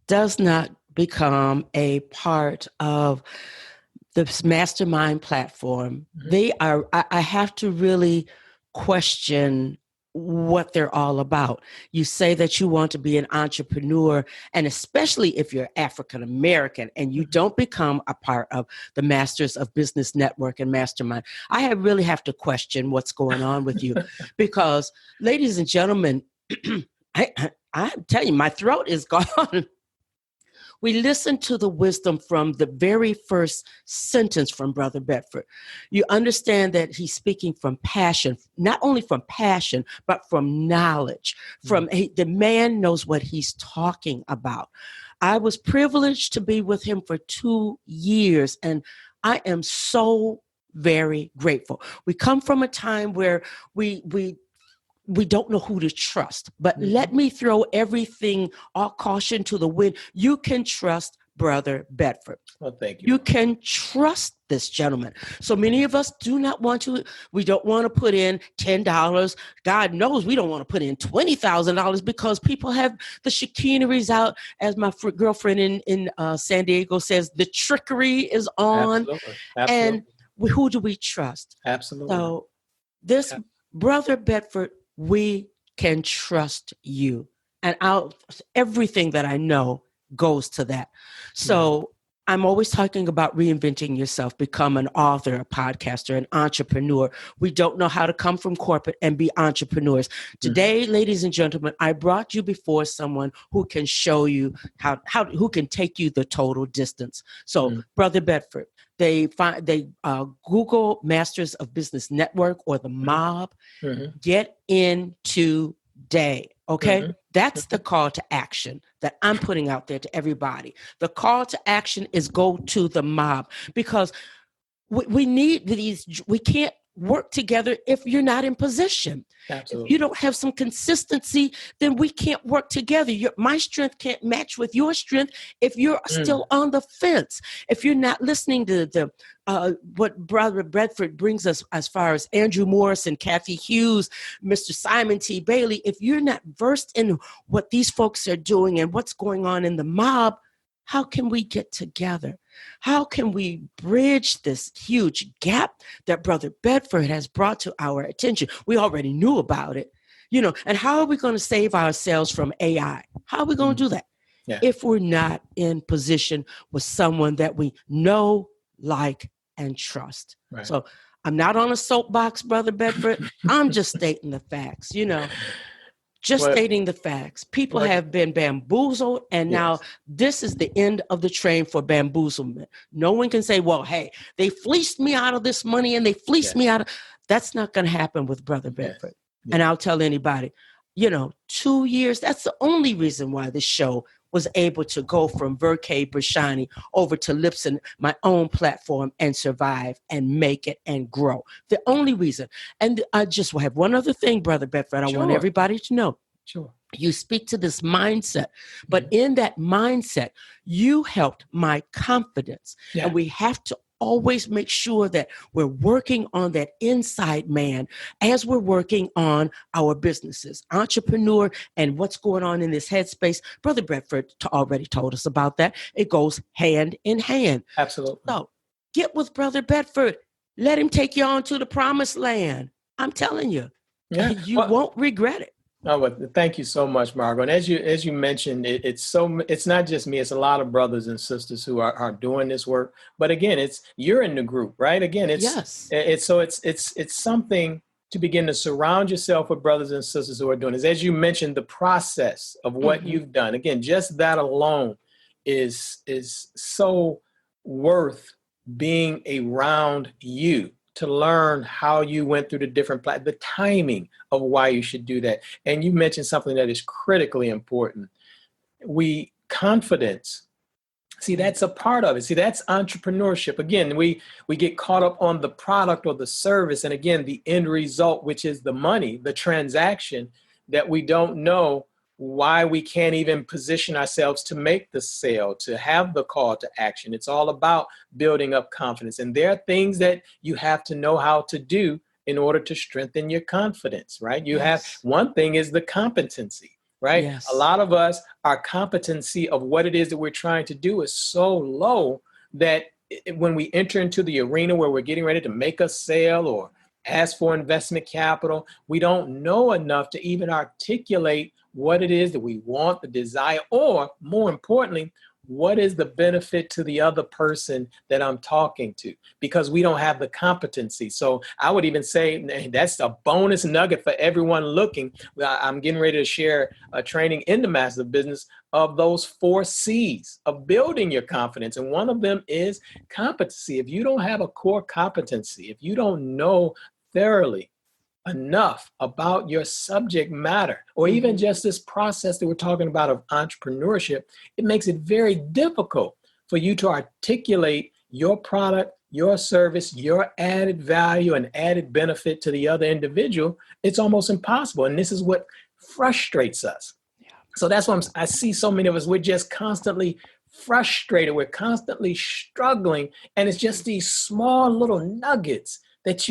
does not become a part of this mastermind platform, mm-hmm. I have to really question what they're all about. You say that you want to be an entrepreneur, and especially if you're African American and you don't become a part of the Masters of Business Network and Mastermind, I really have to question what's going on with you. Because, ladies and gentlemen, I'm telling you, my throat is gone. We listen to the wisdom from the very first sentence from Brother Bedford. You understand that he's speaking from passion, not only from passion, but from knowledge. The man knows what he's talking about. I was privileged to be with him for 2 years, and I am so very grateful. We come from a time where we don't know who to trust, but mm-hmm. let me throw everything, all caution to the wind. You can trust Brother Bedford. Well, thank you. You can trust this gentleman. So many of us do not want to. We don't want to put in $10. God knows we don't want to put in $20,000 because people have the chicaneries out. As my girlfriend in San Diego says, the trickery is on. Absolutely. And who do we trust? Absolutely. So this Brother Bedford, we can trust you. And everything that I know goes to that. So I'm always talking about reinventing yourself, become an author, a podcaster, an entrepreneur. We don't know how to come from corporate and be entrepreneurs. Today, ladies and gentlemen, I brought you before someone who can show you who can take you the total distance. So, Brother Bedford, they Google Masters of Business Network or the mob. Get in today. Okay. That's the call to action that I'm putting out there to everybody. The call to action is go to the mob, because we need these. We can't work together if you're not in position. Absolutely. If you don't have some consistency, then we can't work together. My strength can't match with your strength if you're still on the fence. If you're not listening to what Brother Bedford brings us as far as Andrew Morrison, Kathy Hughes, Mr. Simon T. Bailey, if you're not versed in what these folks are doing and what's going on in the mob, how can we get together? How can we bridge this huge gap that Brother Bedford has brought to our attention? We already knew about it, and how are we going to save ourselves from AI? How are we going to do that if we're not in position with someone that we know, like, and trust? Right. So I'm not on a soapbox, Brother Bedford. I'm just stating the facts, Just Well, stating the facts. People well, have been bamboozled, and now yes, this is the end of the train for bamboozlement. No one can say, well, hey, they fleeced me out of this money and they fleeced me yes, out of. That's not going to happen with Brother yes, Bedford. And yes. I'll tell anybody, 2 years, that's the only reason why this show was able to go from Verkay Brashani over to Lipson, my own platform, and survive and make it and grow. The only reason. And I just will have one other thing, Brother Bedford, I want Sure, everybody to know. sure. You speak to this mindset, but Mhm. in that mindset, you helped my confidence. And Yeah, we have to always make sure that we're working on that inside man as we're working on our businesses, entrepreneur, and what's going on in this headspace. Brother Bedford already told us about that. It goes hand in hand. absolutely. So get with Brother Bedford. Let him take you on to the promised land. I'm telling you, Yeah. you Well, won't regret it. oh, well, thank you so much, Margot. And as you mentioned, it's not just me. It's a lot of brothers and sisters who are doing this work. But again, you're in the group, right? Again, Yes. it's something to begin to surround yourself with brothers and sisters who are doing this. As you mentioned, the process of what Hmm. you've done. Again, just that alone is so worth being around you to learn how you went through the the timing of why you should do that. And you mentioned something that is critically important. Confidence. See, Yeah. that's a part of it. See, that's entrepreneurship. Again, we get caught up on the product or the service, and again, the end result, which is the money, the transaction, that we don't know why we can't even position ourselves to make the sale, to have the call to action. It's all about building up confidence. And there are things that you have to know how to do in order to strengthen your confidence, right? Yes. One thing is the competency, right? A Yes. lot of us, our competency of what it is that we're trying to do is so low that when we enter into the arena where we're getting ready to make a sale or ask for investment capital, we don't know enough to even articulate what it is that we want, the desire, or more importantly, what is the benefit to the other person that I'm talking to, because we don't have the competency. So I would even say that's a bonus nugget for everyone looking. I'm getting ready to share a training in the Master of Business of those 4 C's of building your confidence. And one of them is competency. If you don't have a core competency, if you don't know thoroughly enough about your subject matter, or even Hmm. just this process that we're talking about of entrepreneurship, it makes it very difficult for you to articulate your product, your service, your added value and added benefit to the other individual. It's almost impossible. And this is what frustrates us. So that's why I see so many of us, we're just constantly frustrated. We're constantly struggling. And it's just these small little nuggets that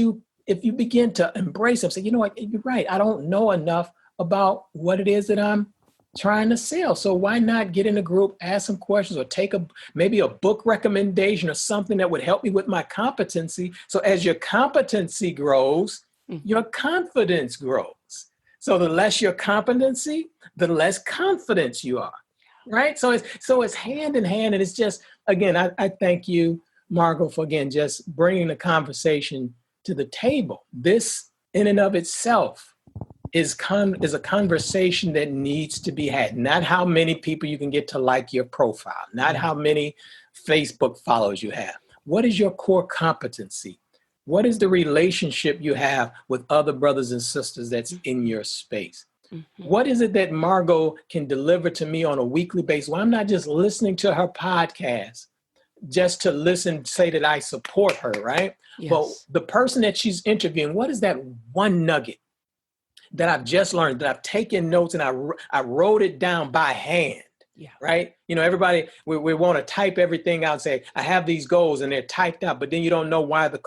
if you begin to embrace them, say, you know what, you're right. I don't know enough about what it is that I'm trying to sell. So why not get in a group, ask some questions, or take maybe a book recommendation or something that would help me with my competency. So as your competency grows, your Hmm. confidence grows. So the less your competency, the less confidence you are, right? So it's hand in hand, and it's just, again, I thank you, Margot, for again just bringing the conversation to the table. This in and of itself is a conversation that needs to be had. Not how many people you can get to like your profile, not Yeah. how many Facebook followers you have. What is your core competency? What is the relationship you have with other brothers and sisters that's in your space? Hmm. What is it that Margot can deliver to me on a weekly basis? Well, I'm not just listening to her podcast just to listen, say that I support her, right? But Yes. the person that she's interviewing, what is that one nugget that I've just learned, that I've taken notes and I wrote it down by hand, Yeah. right? Everybody, we want to type everything out and say, I have these goals and they're typed out, but then you don't know why the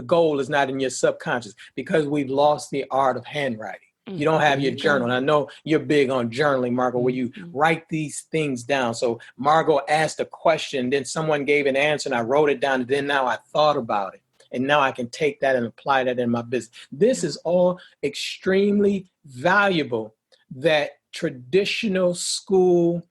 goal is not in your subconscious, because we've lost the art of handwriting. You don't have There your you go. journal. And I know you're big on journaling, Margot, where you Hmm. write these things down. So Margot asked a question, then someone gave an answer and I wrote it down. And then now I thought about it. And now I can take that and apply that in my business. This Yeah. is all extremely valuable, that traditional school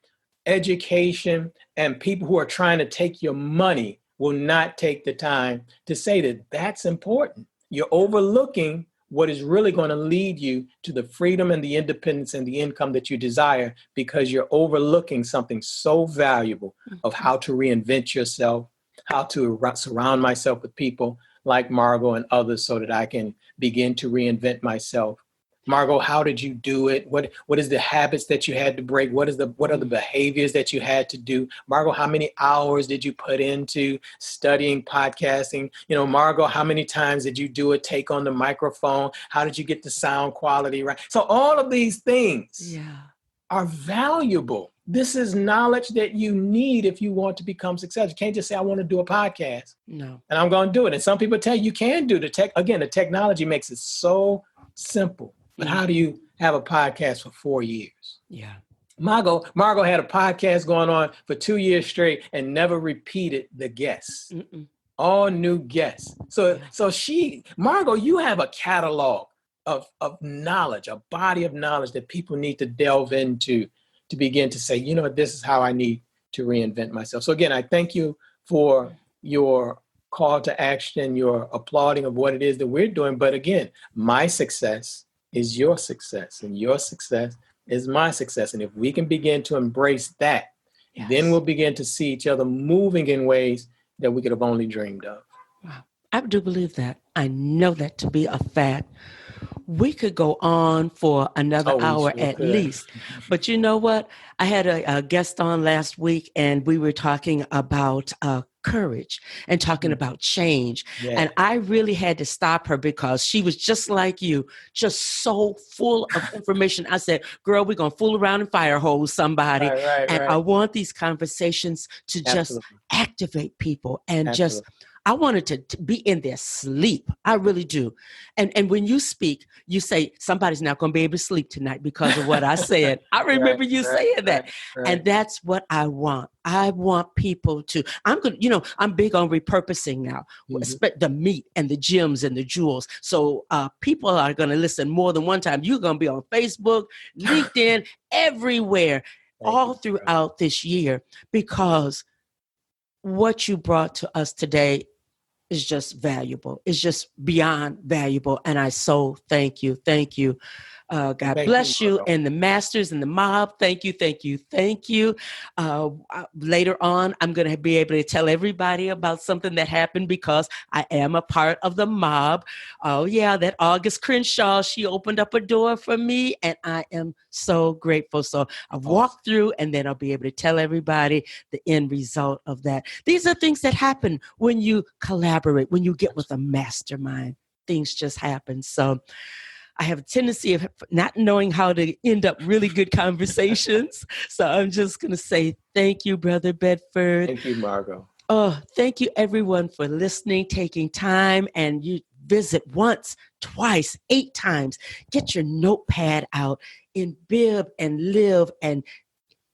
education and people who are trying to take your money will not take the time to say that that's important. You're overlooking what is really going to lead you to the freedom and the independence and the income that you desire, because you're overlooking something so valuable of how to reinvent yourself, how to surround myself with people like Margot and others so that I can begin to reinvent myself. Margot, how did you do it? What is the habits that you had to break? What are the behaviors that you had to do? Margot, how many hours did you put into studying podcasting? Margot, how many times did you do a take on the microphone? How did you get the sound quality right? So all of these things are valuable. This is knowledge that you need if you want to become successful. You can't just say, I want to do a podcast. No. And I'm going to do it. And some people tell you can do the tech. Again, the technology makes it so simple. But how do you have a podcast for 4 years? Yeah. Margot had a podcast going on for 2 years straight and never repeated the guests. All new guests. So Margot, you have a catalog of knowledge, a body of knowledge that people need to delve into to begin to say, this is how I need to reinvent myself. So again, I thank you for your call to action, your applauding of what it is that we're doing. But again, my success is your success, and your success is my success. And if we can begin to embrace that, then we'll begin to see each other moving in ways that we could have only dreamed of. Wow. I do believe that. I know that to be a fact. We could go on for another hour at least. But you know what? I had a guest on last week, and we were talking about courage and talking about change. And I really had to stop her because she was just like you, just so full of information. I said, girl, we're going to fool around and fire hose somebody. Right. I want these conversations to just activate people and just, I wanted to be in their sleep. I really do. And when you speak, you say, somebody's not going to be able to sleep tonight because of what I said. I remember you saying that. And that's what I want. I want people to, I'm big on repurposing now, the meat and the gems and the jewels. So people are going to listen more than one time. You're going to be on Facebook, LinkedIn, everywhere, all throughout this year, because what you brought to us today is just valuable. It's just beyond valuable. And I so thank you. Thank you. God bless you and the masters and the mob. Thank you. Thank you. Thank you. Later on, I'm going to be able to tell everybody about something that happened because I am a part of the mob. Oh yeah, that August Crenshaw, she opened up a door for me and I am so grateful. So I've walked through and then I'll be able to tell everybody the end result of that. These are things that happen when you collaborate, when you get with a mastermind. Things just happen. So I have a tendency of not knowing how to end up really good conversations. So I'm just going to say thank you, Brother Bedford. Thank you, Margot. Oh, thank you, everyone, for listening, taking time, and you visit once, twice, 8 times. Get your notepad out and bib and live and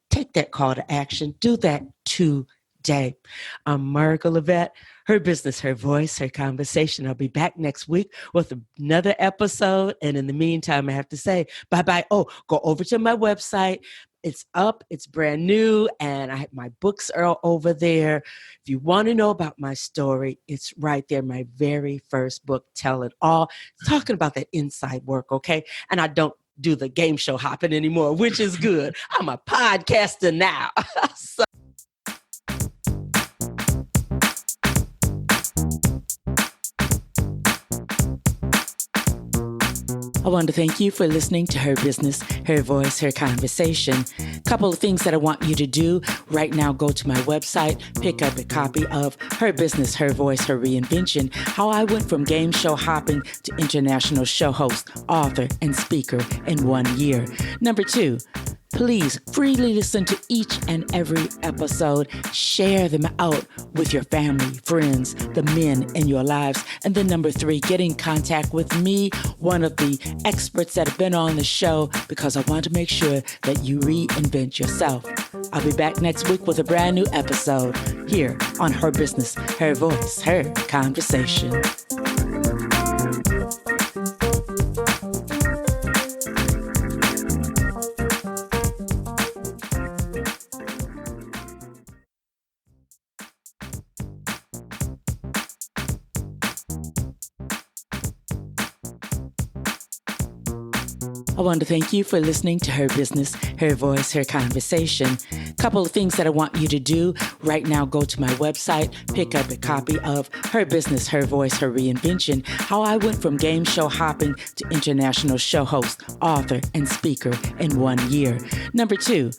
take that call to action. Do that today. I'm Margot Levette. Her business, her voice, her conversation. I'll be back next week with another episode. And in the meantime, I have to say bye-bye. Oh, go over to my website. It's up. It's brand new. And my books are over there. If you want to know about my story, it's right there. My very first book, Tell It All. It's talking about that inside work, okay? And I don't do the game show hopping anymore, which is good. I'm a podcaster now. So I want to thank you for listening to Her Business, Her Voice, Her Conversation. Couple of things that I want you to do right now. Go to my website, pick up a copy of Her Business, Her Voice, Her Reinvention, how I went from game show hopping to international show host, author, and speaker in 1 year. Number 2, please freely listen to each and every episode. Share them out with your family, friends, the men in your lives. And then number 3, get in contact with me, one of the experts that have been on the show, because I want to make sure that you reinvent yourself. I'll be back next week with a brand new episode here on Her Business, Her Voice, Her Conversation. I want to thank you for listening to Her Business, Her Voice, Her Conversation. Couple of things that I want you to do right now. Go to my website, pick up a copy of Her Business, Her Voice, Her Reinvention, how I went from game show hopping to international show host, author, and speaker in 1 year. Number 2,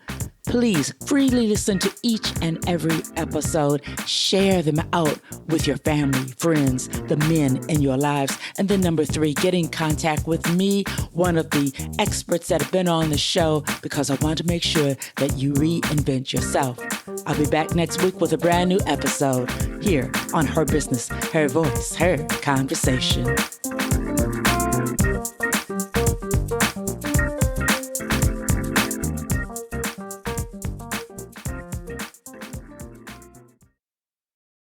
please freely listen to each and every episode. Share them out with your family, friends, the men in your lives. And then number 3, get in contact with me, one of the experts that have been on the show, because I want to make sure that you reinvent yourself. I'll be back next week with a brand new episode here on Her Business, Her Voice, Her Conversation.